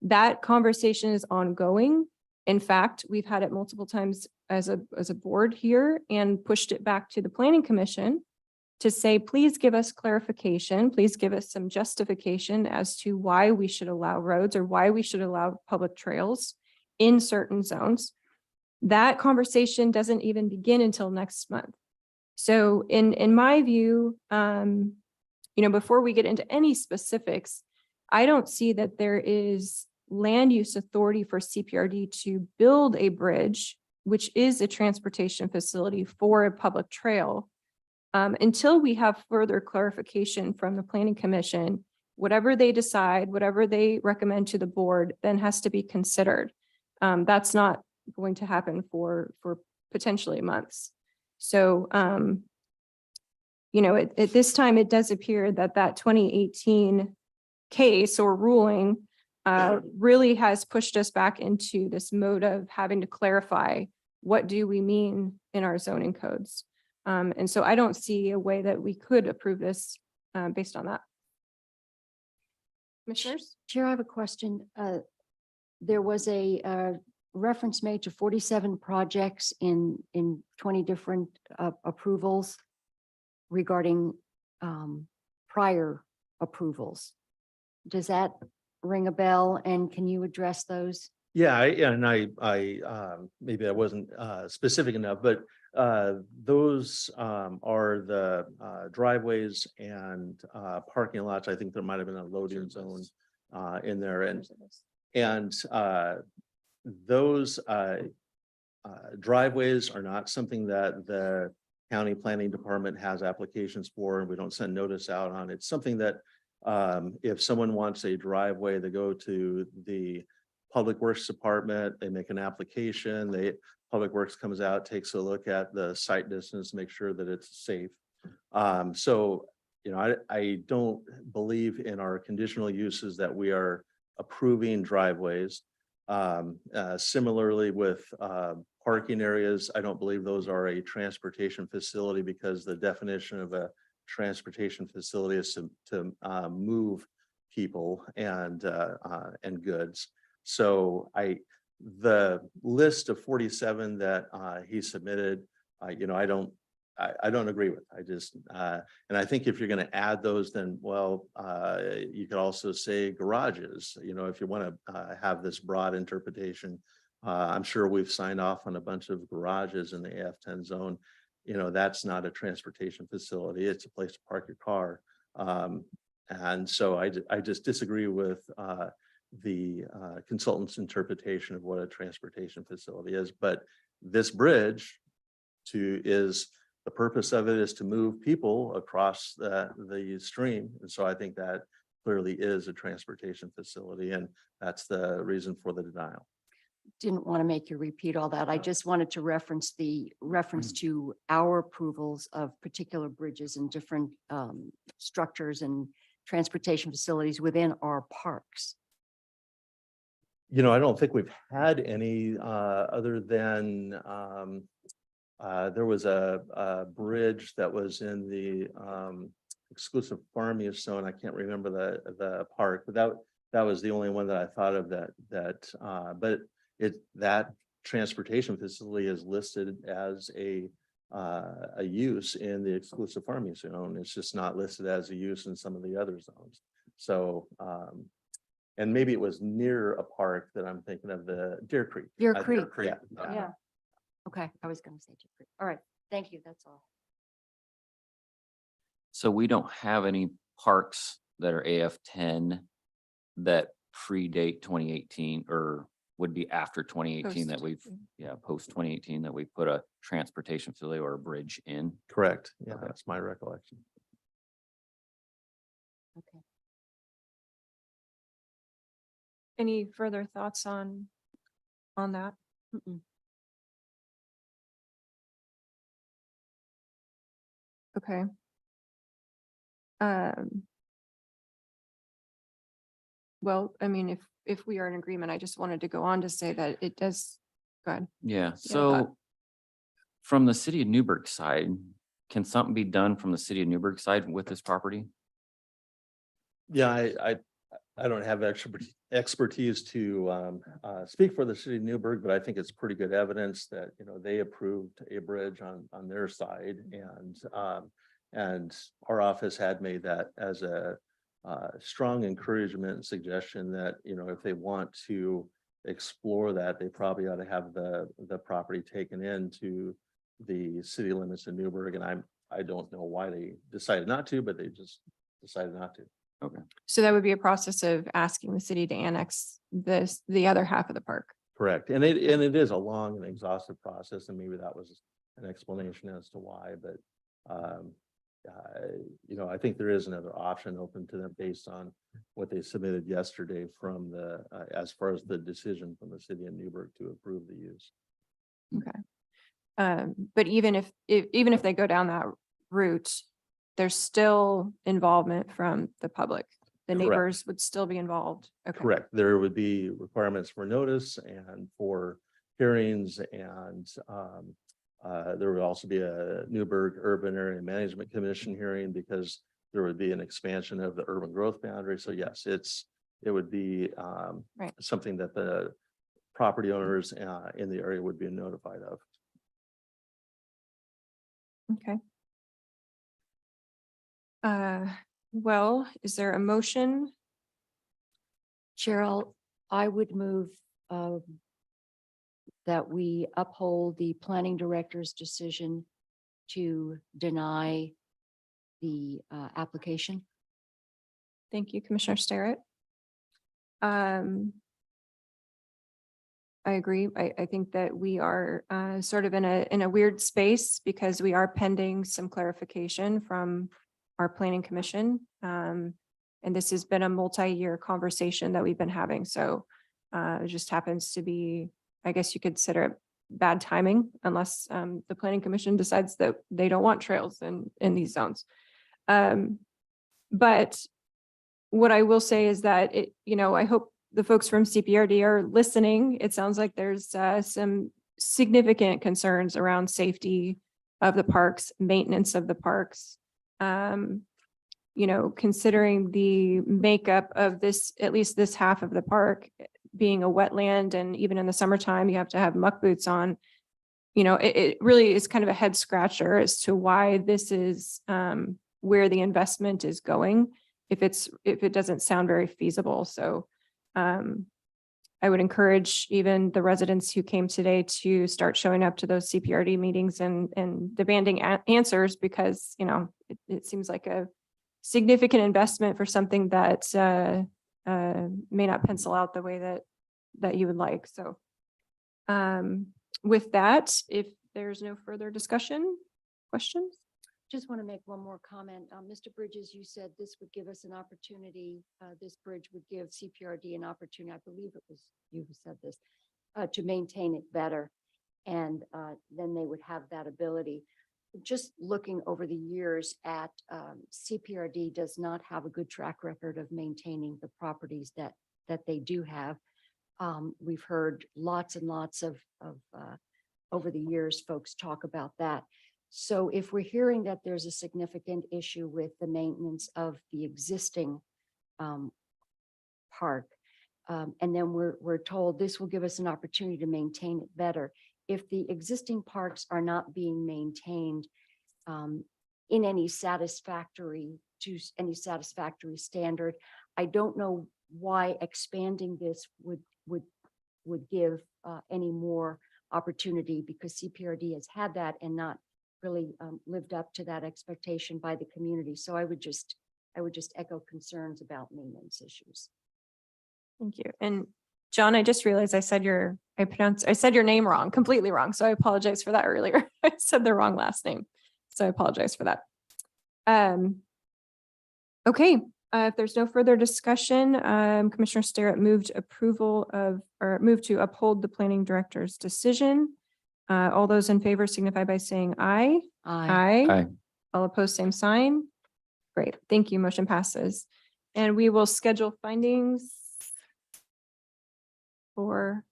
That conversation is ongoing. In fact, we've had it multiple times as a board here and pushed it back to the Planning Commission to say, please give us clarification, please give us some justification as to why we should allow roads or why we should allow public trails in certain zones. That conversation doesn't even begin until next month. So in my view, before we get into any specifics, I don't see that there is land use authority for CPRD to build a bridge, which is a transportation facility for a public trail. Until we have further clarification from the Planning Commission, whatever they decide, whatever they recommend to the board, then has to be considered. That's not going to happen for potentially months. So, at this time, it does appear that 2018 case or ruling really has pushed us back into this mode of having to clarify what do we mean in our zoning codes. And so I don't see a way that we could approve this based on that. Commissioners? Chair, I have a question. There was a reference made to 47 projects in 20 different approvals regarding prior approvals. Does that ring a bell, and can you address those? Yeah, I maybe I wasn't specific enough, but those are the driveways and parking lots. I think there might have been a loading zone in there, and those driveways are not something that the county planning department has applications for, and we don't send notice out on. It's something that if someone wants a driveway, they go to the Public Works Department, they make an application, Public Works comes out, takes a look at the site distance, make sure that it's safe. So, I don't believe in our conditional uses that we are approving driveways. Similarly with parking areas, I don't believe those are a transportation facility, because the definition of a transportation facility is to move people and goods. So the list of 47 that he submitted, I don't agree with. I just and I think if you're going to add those, then you could also say garages. If you want to have this broad interpretation, I'm sure we've signed off on a bunch of garages in the AF10 zone. That's not a transportation facility. It's a place to park your car. And so I just disagree with the consultant's interpretation of what a transportation facility is. But this bridge the purpose of it is to move people across the stream. And so I think that clearly is a transportation facility, and that's the reason for the denial. Didn't want to make you repeat all that. I just wanted to reference to our approvals of particular bridges and different structures and transportation facilities within our parks. I don't think we've had any other than there was a bridge that was in the exclusive farm use zone. I can't remember the park, but that was the only one that I thought of but that transportation facility is listed as a use in the exclusive farm use zone. It's just not listed as a use in some of the other zones. So and maybe it was near a park that I'm thinking of, the Deer Creek. Deer Creek. Yeah. Okay, I was going to say Deer Creek. All right, thank you. That's all. So we don't have any parks that are AF10 that predate 2018 or would be after 2018 that we've, post 2018 that we put a transportation facility or a bridge in. Correct. Yeah, Okay. that's my recollection. Okay. Any further thoughts on that? Mm-mm. Okay. Well, I mean, if we are in agreement, I just wanted to go on to say that it does, go ahead. Yeah, thought- so from the city of Newburgh side, can something be done from the city of Newburgh side with this property? Yeah, I don't have expertise to speak for the city of Newburgh, but I think it's pretty good evidence that, you know, they approved a bridge on their side and our office had made that as a strong encouragement and suggestion that, you know, if they want to explore that, they probably ought to have the property taken into the city limits in Newburgh. And I don't know why they decided not to, but they just decided not to. So that would be a process of asking the city to annex the other half of the park. Correct. And it is a long and exhaustive process, and maybe that was an explanation as to why, but you know, I think there is another option open to them based on what they submitted yesterday from the as far as the decision from the city of Newburgh to approve the use. Okay. But even if they go down that route, there's still involvement from the public. The Correct. neighbors would still be involved. Okay. Correct. There would be requirements for notice and for hearings, and there would also be a Newburgh Urban Area Management Commission hearing because there would be an expansion of the urban growth boundary. So yes, it would be Right. something that the property owners in the area would be notified of. Okay. Well, is there a motion? Cheryl, I would move that we uphold the planning director's decision to deny the application. Thank you, Commissioner Starrett. I agree. I think that we are sort of in a weird space because we are pending some clarification from our planning commission. And this has been a multi-year conversation that we've been having. So it just happens to be, I guess you could consider it bad timing unless the planning commission decides that they don't want trails in these zones. But what I will say is that I hope the folks from CPRD are listening. It sounds like there's some significant concerns around safety of the parks, maintenance of the parks. Considering the makeup of this, at least this half of the park being a wetland, and even in the summertime, you have to have muck boots on. It really is kind of a head scratcher as to why this is where the investment is going, if it doesn't sound very feasible. So I would encourage even the residents who came today to start showing up to those CPRD meetings and demanding answers, because, it seems like a significant investment for something that may not pencil out the way that you would like. So with that, if there's no further discussion, questions? Just want to make one more comment. Mr. Bridges, you said this would give us an opportunity, this bridge would give CPRD an opportunity, I believe it was you who said this, to maintain it better. And then they would have that ability. Just looking over the years at CPRD does not have a good track record of maintaining the properties that they do have. We've heard lots and lots of over the years, folks talk about that. So if we're hearing that there's a significant issue with the maintenance of the existing park, and then we're told this will give us an opportunity to maintain it better. If the existing parks are not being maintained in any satisfactory standard, I don't know why expanding this would give any more opportunity, because CPRD has had that and not really lived up to that expectation by the community. So I would just echo concerns about maintenance issues. Thank you. And John, I just realized I said your name wrong, completely wrong. So I apologize for that earlier. I said the wrong last name. So I apologize for that. Okay. If there's no further discussion, Commissioner Starrett moved to uphold the planning director's decision. All those in favor signify by saying aye. Aye. Aye. All opposed, same sign. Great, thank you. Motion passes. And we will schedule findings for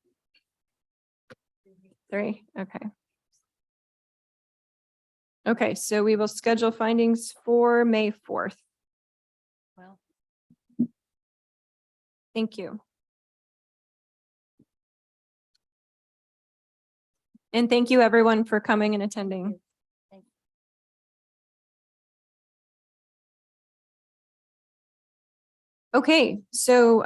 3, okay. Okay, so we will schedule findings for May 4th. Well, Thank you. And thank you everyone for coming and attending. thank you. Okay, so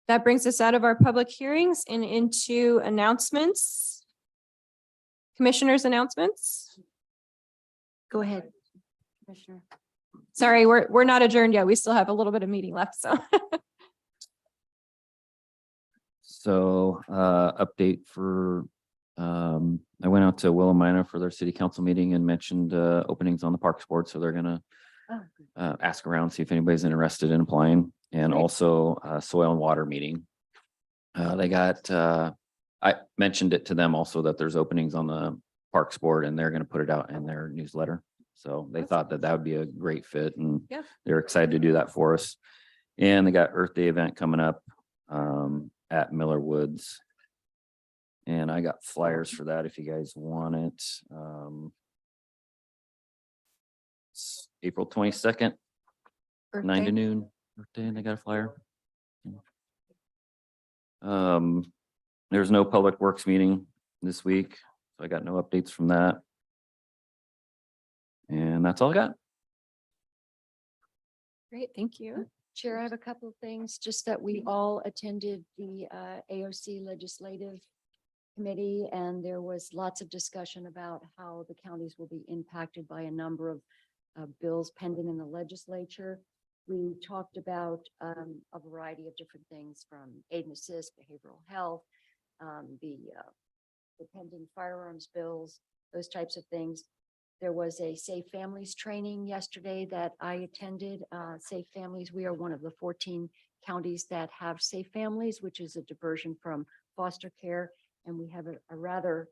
that brings us out of our public hearings and into announcements. Commissioners' announcements. Go ahead, Commissioner. Sorry, we're not adjourned yet. We still have a little bit of meeting left, so. So update for, I went out to Willamina for their city council meeting and mentioned openings on the Parks Board. So they're gonna Oh, good. ask around, see if anybody's interested in applying, and Great. also soil and water meeting. They got, I mentioned it to them also that there's openings on the Parks Board and they're gonna put it out in their newsletter. So they thought that that would be a great fit and Yeah. they're excited to do that for us. And they got Earth Day event coming up at Miller Woods. And I got flyers for that if you guys want it. It's April 22nd, Earth 9 to Day. noon, Earth Day, and they got a flyer. There's no public works meeting this week, so I got no updates from that. And that's all I got. Great, thank you. Chair, I have a couple of things, just that we all attended the AOC Legislative Committee, and there was lots of discussion about how the counties will be impacted by a number of bills pending in the legislature. We talked about a variety of different things from aid and assist, behavioral health, the pending firearms bills, those types of things. There was a Safe Families training yesterday that I attended. Safe Families, we are one of the 14 counties that have Safe Families, which is a diversion from foster care. And we have a rather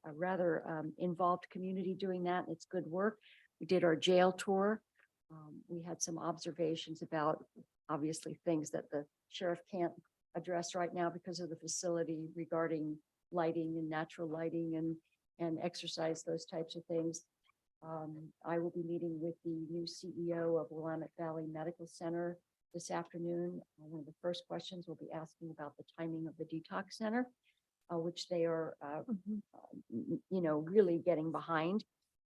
involved community doing that. It's good work. We did our jail tour. We had some observations about obviously things that the sheriff can't address right now because of the facility regarding lighting and natural lighting and exercise, those types of things. I will be meeting with the new CEO of Willamette Valley Medical Center this afternoon. One of the first questions we'll be asking about the timing of the detox center, which they are, really getting behind.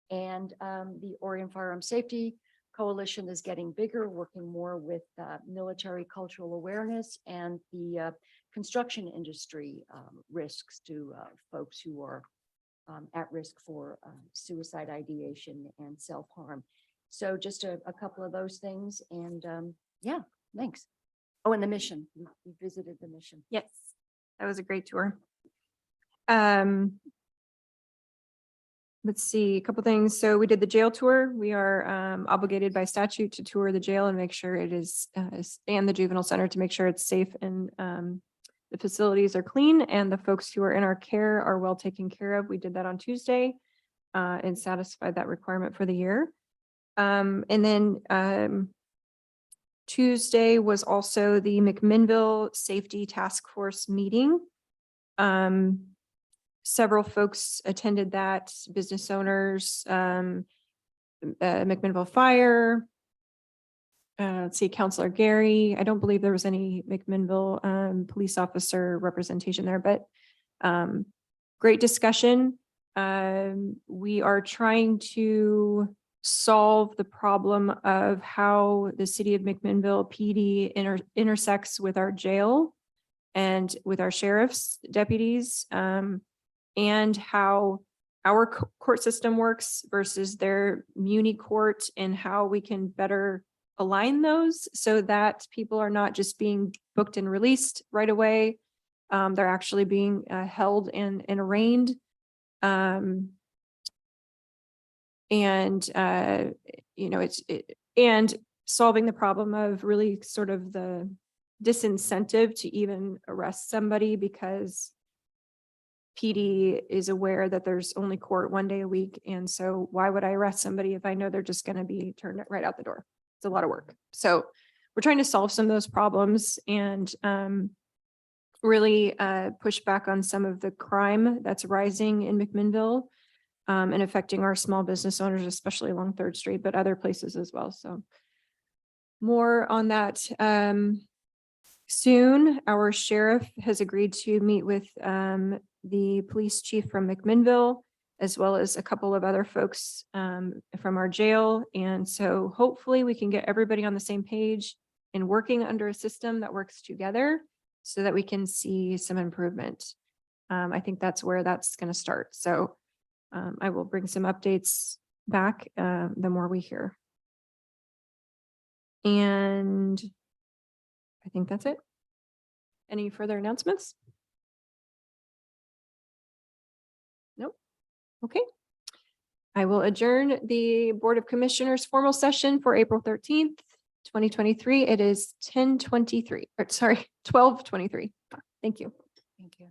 And the Oregon Firearm Safety Coalition is getting bigger, working more with military cultural awareness and the construction industry risks to folks who are at risk for suicide ideation and self-harm. So just a couple of those things. And yeah, thanks. Oh, and the mission. We visited the mission. Yes, that was a great tour. Let's see, a couple things. So we did the jail tour. We are obligated by statute to tour the jail and make sure it is, and the juvenile center to make sure it's safe and the facilities are clean and the folks who are in our care are well taken care of. We did that on Tuesday and satisfied that requirement for the year. And then Tuesday was also the McMinnville Safety Task Force meeting. Several folks attended that, business owners, McMinnville Fire. Let's see, Counselor Gary. I don't believe there was any McMinnville police officer representation there, but great discussion. We are trying to solve the problem of how the city of McMinnville PD intersects with our jail and with our sheriff's deputies. And how our court system works versus their muni court and how we can better align those so that people are not just being booked and released right away. They're actually being held and arraigned. And solving the problem of really sort of the disincentive to even arrest somebody because PD is aware that there's only court 1 day a week. And so why would I arrest somebody if I know they're just going to be turned right out the door? It's a lot of work. So we're trying to solve some of those problems and really push back on some of the crime that's rising in McMinnville and affecting our small business owners, especially along 3rd Street, but other places as well. So more on that soon. Our sheriff has agreed to meet with the police chief from McMinnville, as well as a couple of other folks from our jail. And so hopefully we can get everybody on the same page and working under a system that works together so that we can see some improvement. I think that's where that's going to start. So I will bring some updates back the more we hear. And I think that's it. Any further announcements? Nope. Okay. I will adjourn the Board of Commissioners formal session for April 13th, 2023. It is 10:23, or sorry, 12:23. Thank you. Thank you.